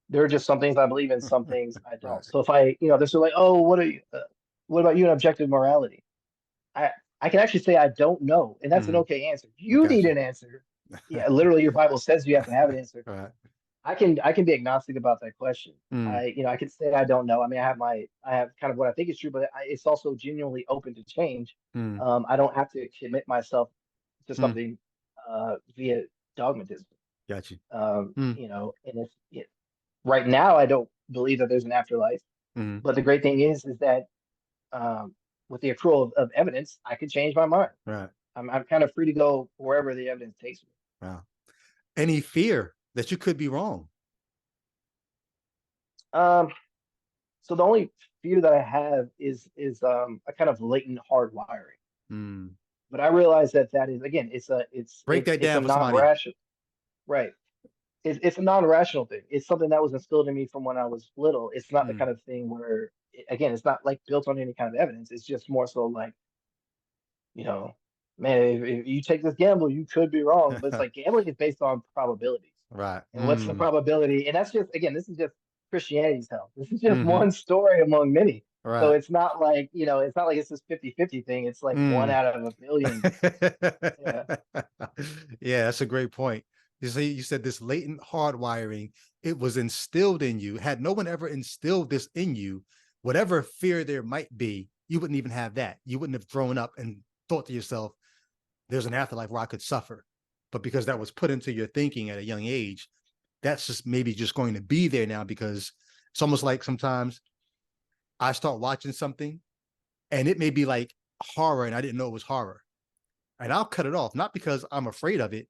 There are just some things I believe in, some things I Right. don't. So if they're sort of like, oh, what about you in objective morality? I I can actually say I don't know, and that's an Mm-hmm. okay answer. You need Gotcha. an answer. Yeah, literally, your Bible says you have to have an answer. Right. I can be agnostic about that question. Mm. I can say I don't know. I mean, I have kind of what I think is true, but it's also genuinely open to change. Mm. I don't have to commit myself to Mm. something via dogmatism. Gotcha. Mm. And right now I don't believe that there's an afterlife. Mm. But the great thing is that um, with the accrual of evidence, I can change my mind. Right. I'm kind of free to go wherever the evidence takes me. Wow. Any fear that you could be wrong? Um, So the only fear that I have is a kind of latent hardwiring. Mm. But I realize that is, again, Break that it's a down for somebody. non-rational, right. It's a non-rational thing. It's something that was instilled in me from when I was little. It's not the Mm. kind of thing where, again, it's not like built on any kind of evidence. It's just more so like, you know, man, if you take this gamble, you could be wrong. But it's like gambling is based on probabilities. Right. And what's the Mm. probability? And that's just, again, this is just Christianity's hell. This is just Mm-hmm. one story among many. So Right. it's not like it's this 50-50 thing. It's like one Mm. out of a billion. Yeah. Yeah, that's a great point. You said this latent hardwiring, it was instilled in you. Had no one ever instilled this in you, whatever fear there might be, you wouldn't even have that. You wouldn't have grown up and thought to yourself, there's an afterlife where I could suffer. But because that was put into your thinking at a young age, that's just maybe just going to be there now, because it's almost like sometimes I start watching something and it may be like horror and I didn't know it was horror. And I'll cut it off, not because I'm afraid of it.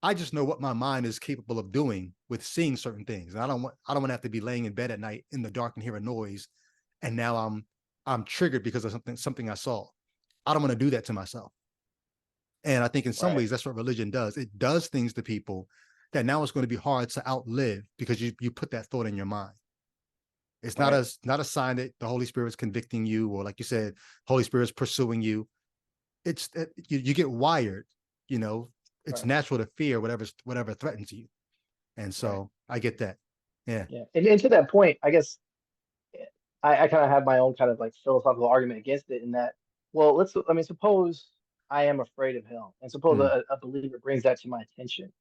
I just know what my mind is capable of doing with seeing certain things. And I don't want to have to be laying in bed at night in the dark and hear a noise. And now I'm triggered because of something I saw. I don't want to do that to myself. And I think in some Right. ways that's what religion does. It does things to people that now it's going to be hard to outlive because you put that thought in your mind. It's Right. not a sign that the Holy Spirit is convicting you, or like you said, Holy Spirit is pursuing you. It's you get wired, you know. It's Right. natural to fear whatever threatens you, and Right. so I get that. Yeah. Yeah. And to that point, I guess I kind of have my own kind of like philosophical argument against it in that, well, I mean, suppose I am afraid of hell, and suppose Mm, a believer brings that to my attention.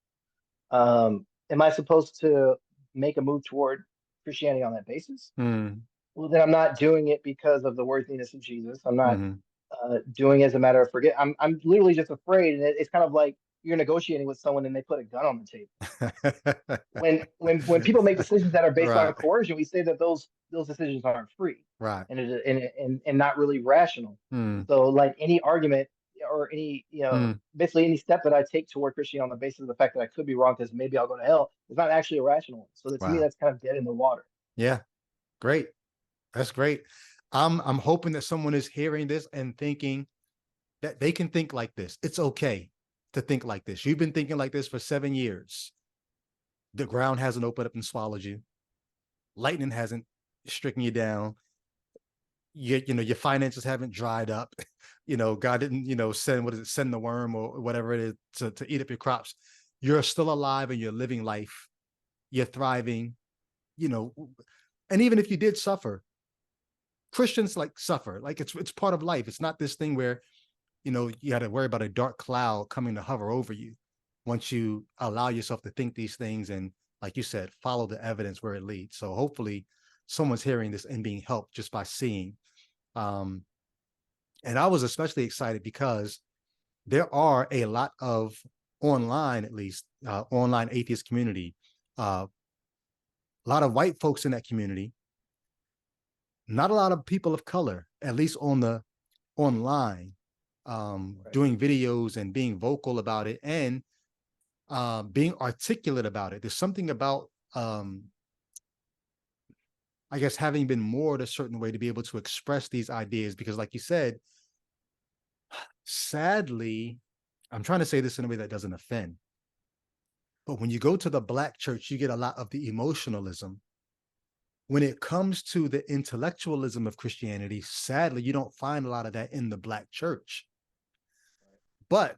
Am I supposed to make a move toward Christianity on that basis? mm, Well, then I'm not doing it because of the worthiness of Jesus. I'm not mm. doing it as a matter of forget. I'm literally just afraid, and it's kind of like you're negotiating with someone and they put a gun on the table. When people make decisions that are based on Right. coercion, we say that those decisions aren't free Right. and not really rational. Mm, So like any argument or any mm. basically any step that I take toward Christianity on the basis of the fact that I could be wrong because maybe I'll go to hell is not actually a rational one. So that, to me, Wow. that's kind of dead in the water. Yeah. Great. That's great. I'm hoping that someone is hearing this and thinking that they can think like this. It's okay to think like this. You've been thinking like this for 7 years. The ground hasn't opened up and swallowed you. Lightning hasn't stricken you down. Your finances haven't dried up. God didn't, send the worm or whatever it is to eat up your crops. You're still alive and you're living life. You're thriving, you know, and even if you did suffer, Christians like suffer. Like it's part of life. It's not this thing where you got to worry about a dark cloud coming to hover over you once you allow yourself to think these things and, like you said, follow the evidence where it leads. So hopefully someone's hearing this and being helped just by seeing. um and I was especially excited because there are a lot of online, at least online atheist community, a lot of white folks in that community, not a lot of people of color, at least on the online, Right. doing videos and being vocal about it and being articulate about it. There's something about, I guess, having been moored a certain way to be able to express these ideas. Because, like you said, sadly, I'm trying to say this in a way that doesn't offend, but when you go to the Black church, you get a lot of the emotionalism. When it comes to the intellectualism of Christianity, sadly, you don't find a lot of that in the Black church. But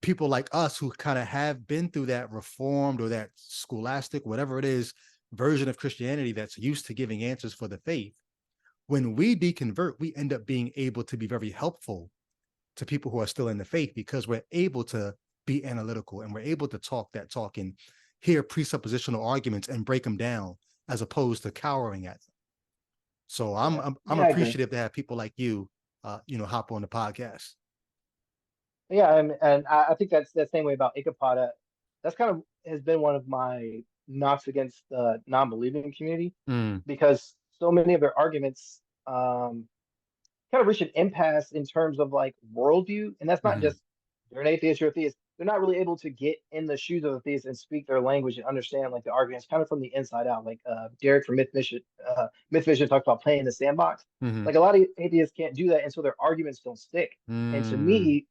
people like us who kind of have been through that reformed or that scholastic, whatever it is, version of Christianity that's used to giving answers for the faith, when we deconvert, we end up being able to be very helpful to people who are still in the faith because we're able to be analytical and we're able to talk that talk and hear presuppositional arguments and break them down as opposed to cowering at them. So I'm Yeah. I'm, I'm Yeah, I agree. appreciative to have people like you, hop on the podcast. Yeah, and I think that's the same way about Ichabod. That's kind of has been one of my knocks against the non-believing community Mm, because so many of their arguments kind of reach an impasse in terms of like worldview, and that's not mhm, just they're an atheist, you're a theist. They're not really able to get in the shoes of the theist and speak their language and understand like the arguments kind of from the inside out. Like Derek from Myth Vision talked about playing the sandbox. mhm, Like a lot of atheists can't do that, and so their arguments don't stick. And to mm, me,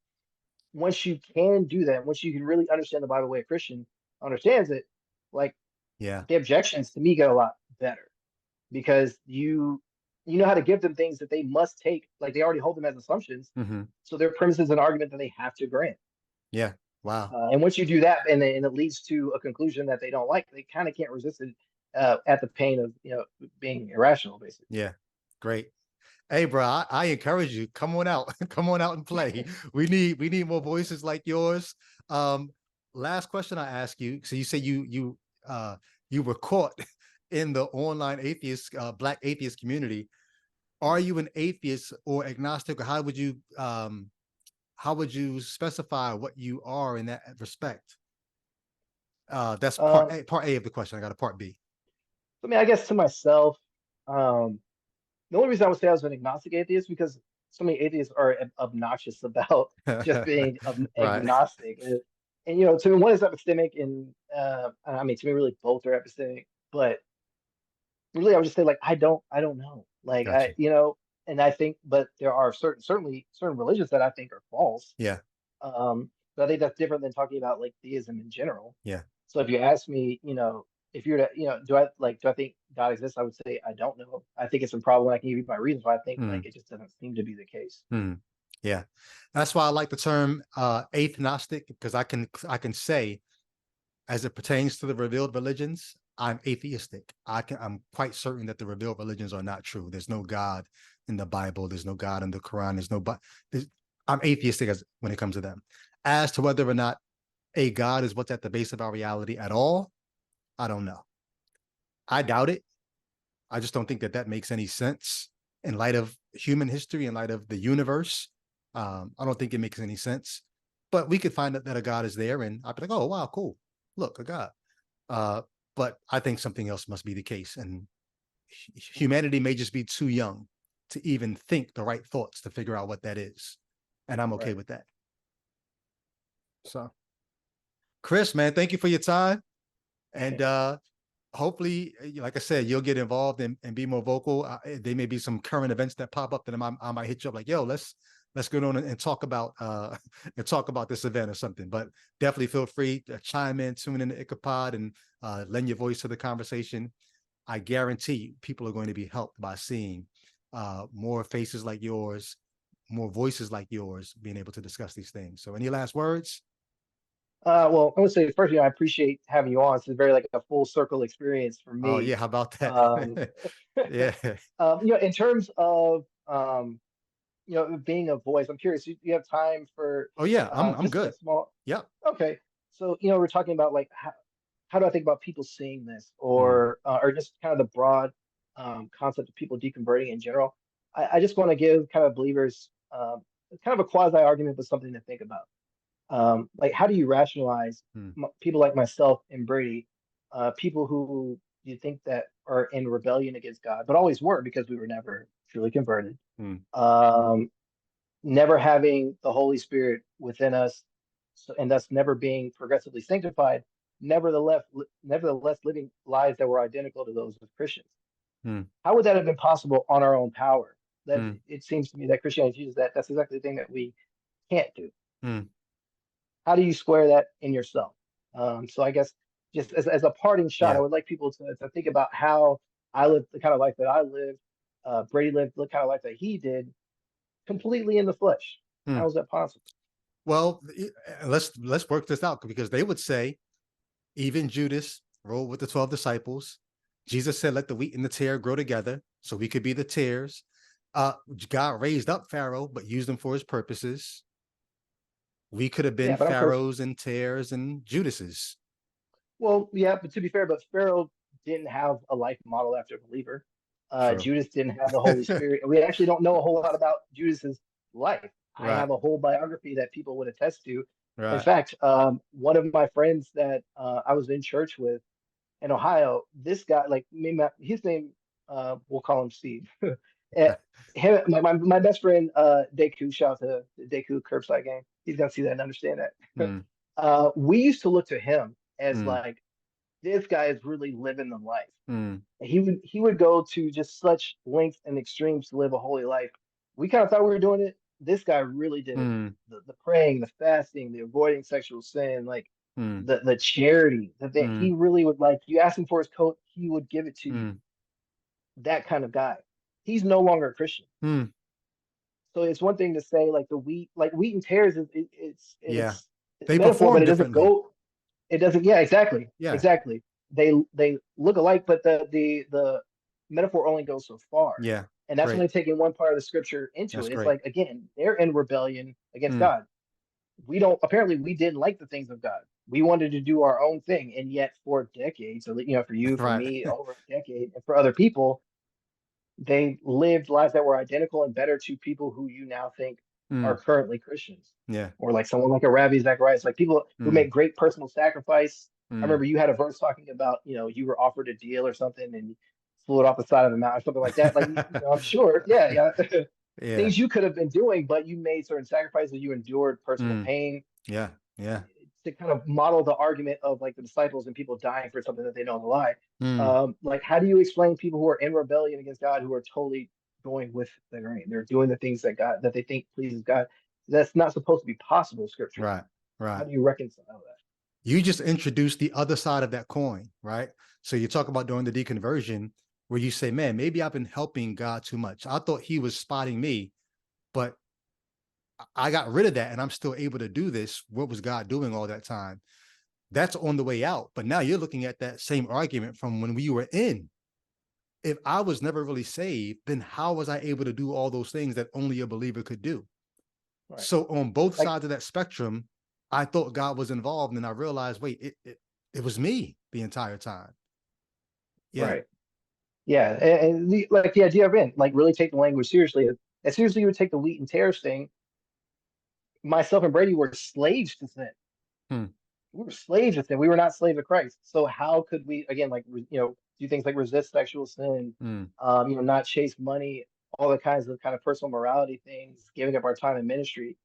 once you can do that, once you can really understand the Bible the way a Christian understands it, like yeah. the objections to me get a lot better because you know how to give them things that they must take, like they already hold them as assumptions. Mhm. So their premise is an argument that they have to grant. Yeah. Wow. And once you do that, and it leads to a conclusion that they don't like, they kind of can't resist it at the pain of being irrational, basically. Yeah. Great. Hey, bro, I encourage you. Come on out. Come on out and play. We need more voices like yours. Um, Last question I ask you. So you say you were caught in the online atheist, Black atheist community. Are you an atheist or agnostic, or how would you specify what you are in that respect? That's part Um, A, part A of the question. I got a part B. I mean, I guess to myself, the only reason I would say I was an agnostic atheist because so many atheists are obnoxious about just being Right. agnostic. And you know, to me, one is epistemic, and I mean, to me, really both are epistemic. But really, I would just say like I don't know. Like Got I, you. you know, and I think, but there are certainly certain religions that I think are false. Yeah. But I think that's different than talking about like theism in general. Yeah. So if you ask me, you know, if you're to, you know, do I think God exists? I would say I don't know. I think it's a problem. I can give you my reasons why I think Mm, like it just doesn't seem to be the case. mm. Yeah. That's why I like the term atheistic, because I can say, as it pertains to the revealed religions, I'm atheistic. I'm quite certain that the revealed religions are not true. There's no God in the Bible. There's no God in the Quran. I'm atheistic when it comes to them. As to whether or not a God is what's at the base of our reality at all, I don't know. I doubt it. I just don't think that that makes any sense in light of human history, in light of the universe. I don't think it makes any sense. But we could find that a God is there, and I'd be like, oh wow, cool. Look, a God. Uh, but I think something else must be the case, and humanity may just be too young to even think the right thoughts to figure out what that is, and I'm okay Right. with that. So, Chris, man, thank you for your time, and hopefully, like I said, you'll get involved and be more vocal. There may be some current events that pop up that I might hit you up like, yo, let's go on and talk about and talk about this event or something. But definitely feel free to chime in, tune in to Ichabod, and lend your voice to the conversation. I guarantee you, people are going to be helped by seeing more faces like yours, more voices like yours, being able to discuss these things. So, any last words? Well, I would say first, you know, I appreciate having you on. It's very like a full circle experience for Oh me. yeah, how about that? Um, Yeah. you know, in terms of you know, being a voice, I'm curious. You have time for Oh yeah, I'm just a good. small? Yep. Okay, so you know, we're talking about like how do I think about people seeing this, Mm, or just kind of the broad concept of people deconverting in general. I just want to give kind of believers kind of a quasi argument, but something to think about. Like how do you rationalize mm, people like myself and Brady, people who you think that are in rebellion against God, but always were because we were never truly converted, mm, um, never having the Holy Spirit within us, so, and thus never being progressively sanctified, nevertheless living lives that were identical to those of Christians. mm, How would that have been possible on our own power? That mm, it seems to me that Christianity teaches that that's exactly the thing that we can't do. mm. How do you square that in yourself? So I guess just as a parting shot, I Yeah. would like people to think about how I lived the kind of life that I lived. Brady lived the kind of life that he did, completely in the flesh. Mm. How is that possible? Well, let's work this out, because they would say even Judas rolled with the 12 disciples. Jesus said, "Let the wheat and the tare grow together," so we could be the tares. God raised up Pharaoh, but used him for his purposes. We could have been Yeah, but I'm curious. Pharaohs and tares and Judases. Well, yeah, but to be fair, but Pharaoh didn't have a life model after a believer. True. Judas didn't have the Holy Spirit. We actually don't know a whole lot about Judas's life. I Right. have a whole biography that people would attest to. In Right. fact, one of my friends that I was in church with in Ohio, this guy, like his name, we'll call him Steve. Eh, my best friend, Deku, shout out to the Deku curbside game. He's gonna see that and understand that. Mm, We used to look to him as mm, like this guy is really living the life. mm, And he would go to just such lengths and extremes to live a holy life. We kind of thought we were doing it. This guy really did it. mm, The praying, the fasting, the avoiding sexual sin, like mm, the charity that mm, he really would like. You ask him for his coat, he would give it to you. mm, That kind of guy. He's no longer a Christian. mm. So it's one thing to say like like wheat and tares Yeah. it's a They metaphor, but perform it doesn't differently. go. It doesn't. Yeah, exactly, Yeah. exactly. They look alike, but the metaphor only goes so far, Yeah. and that's Great. only taking one part of the scripture into That's it. It's great. like again, they're in rebellion against Mm, God. We don't. Apparently, we didn't like the things of God. We wanted to do our own thing, and yet for decades, so you know, for you, for right. me, over a decade, and for other people, they lived lives that were identical and better to people who you now think are Mm, currently Christians, yeah. or like someone like a Rabbi Zacharias, like people who Mm, make great personal sacrifice. I mm. remember you had a verse talking about, you know, you were offered a deal or something and you flew it off the side of the mountain or something like that. Like, you know, I'm sure, yeah, yeah. Yeah. things you could have been doing, but you made certain sacrifices, you endured personal Mm. pain Yeah. Yeah. to kind of model the argument of like the disciples and people dying for something that they know is a lie. Mm. Like, how do you explain people who are in rebellion against God who are totally going with the grain? They're doing the things that they think pleases God. That's not supposed to be possible scripturally. Right. How Right. do you reconcile that? You just introduced the other side of that coin, right? So you talk about doing the deconversion where you say, man, maybe I've been helping God too much. I thought he was spotting me, but I got rid of that and I'm still able to do this. What was God doing all that time? That's on the way out. But now you're looking at that same argument from when we were in. If I was never really saved, then how was I able to do all those things that only a believer could do? Right. So on both Like, sides of that spectrum, I thought God was involved, and I realized, wait, it was me the entire time. Yeah. right. Yeah. Like the idea of it, like really take the language seriously. As seriously you would take the wheat and tares thing, myself and Brady were slaves to sin. Hmm. We were slaves to sin. We were not slaves of Christ. So how could we again like do things like resist sexual sin, Hmm. not chase money, all the kinds of kind of personal morality things, giving up our time in ministry.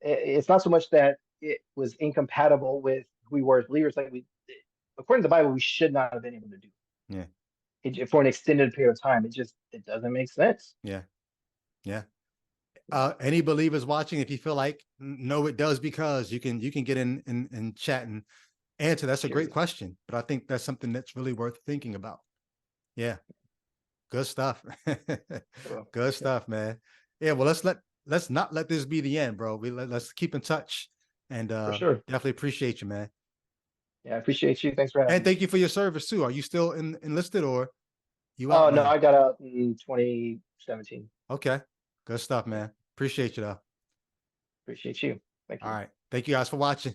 It's not so much that it was incompatible with who we were as believers. Like according to the Bible, we should not have been able to do Yeah. it for an extended period of time. It doesn't make sense. Yeah. Yeah. Any believers watching, if you feel like no, it does, because you can get in chat and answer. That's a great Curious. question, but I think that's something that's really worth thinking about. Yeah. Good stuff. So, Good yeah, stuff, man. Yeah. Well, let's not let this be the end, bro. Let's keep in touch, and for sure. definitely appreciate you, man. Yeah, I appreciate you. Thanks for And having me. thank you for your service too. Are you still enlisted, or you out Oh no, now? I got out in 2017. Okay. Good stuff, Yeah, man. Appreciate you though. appreciate you. Thank All you. right. Thank you guys for watching.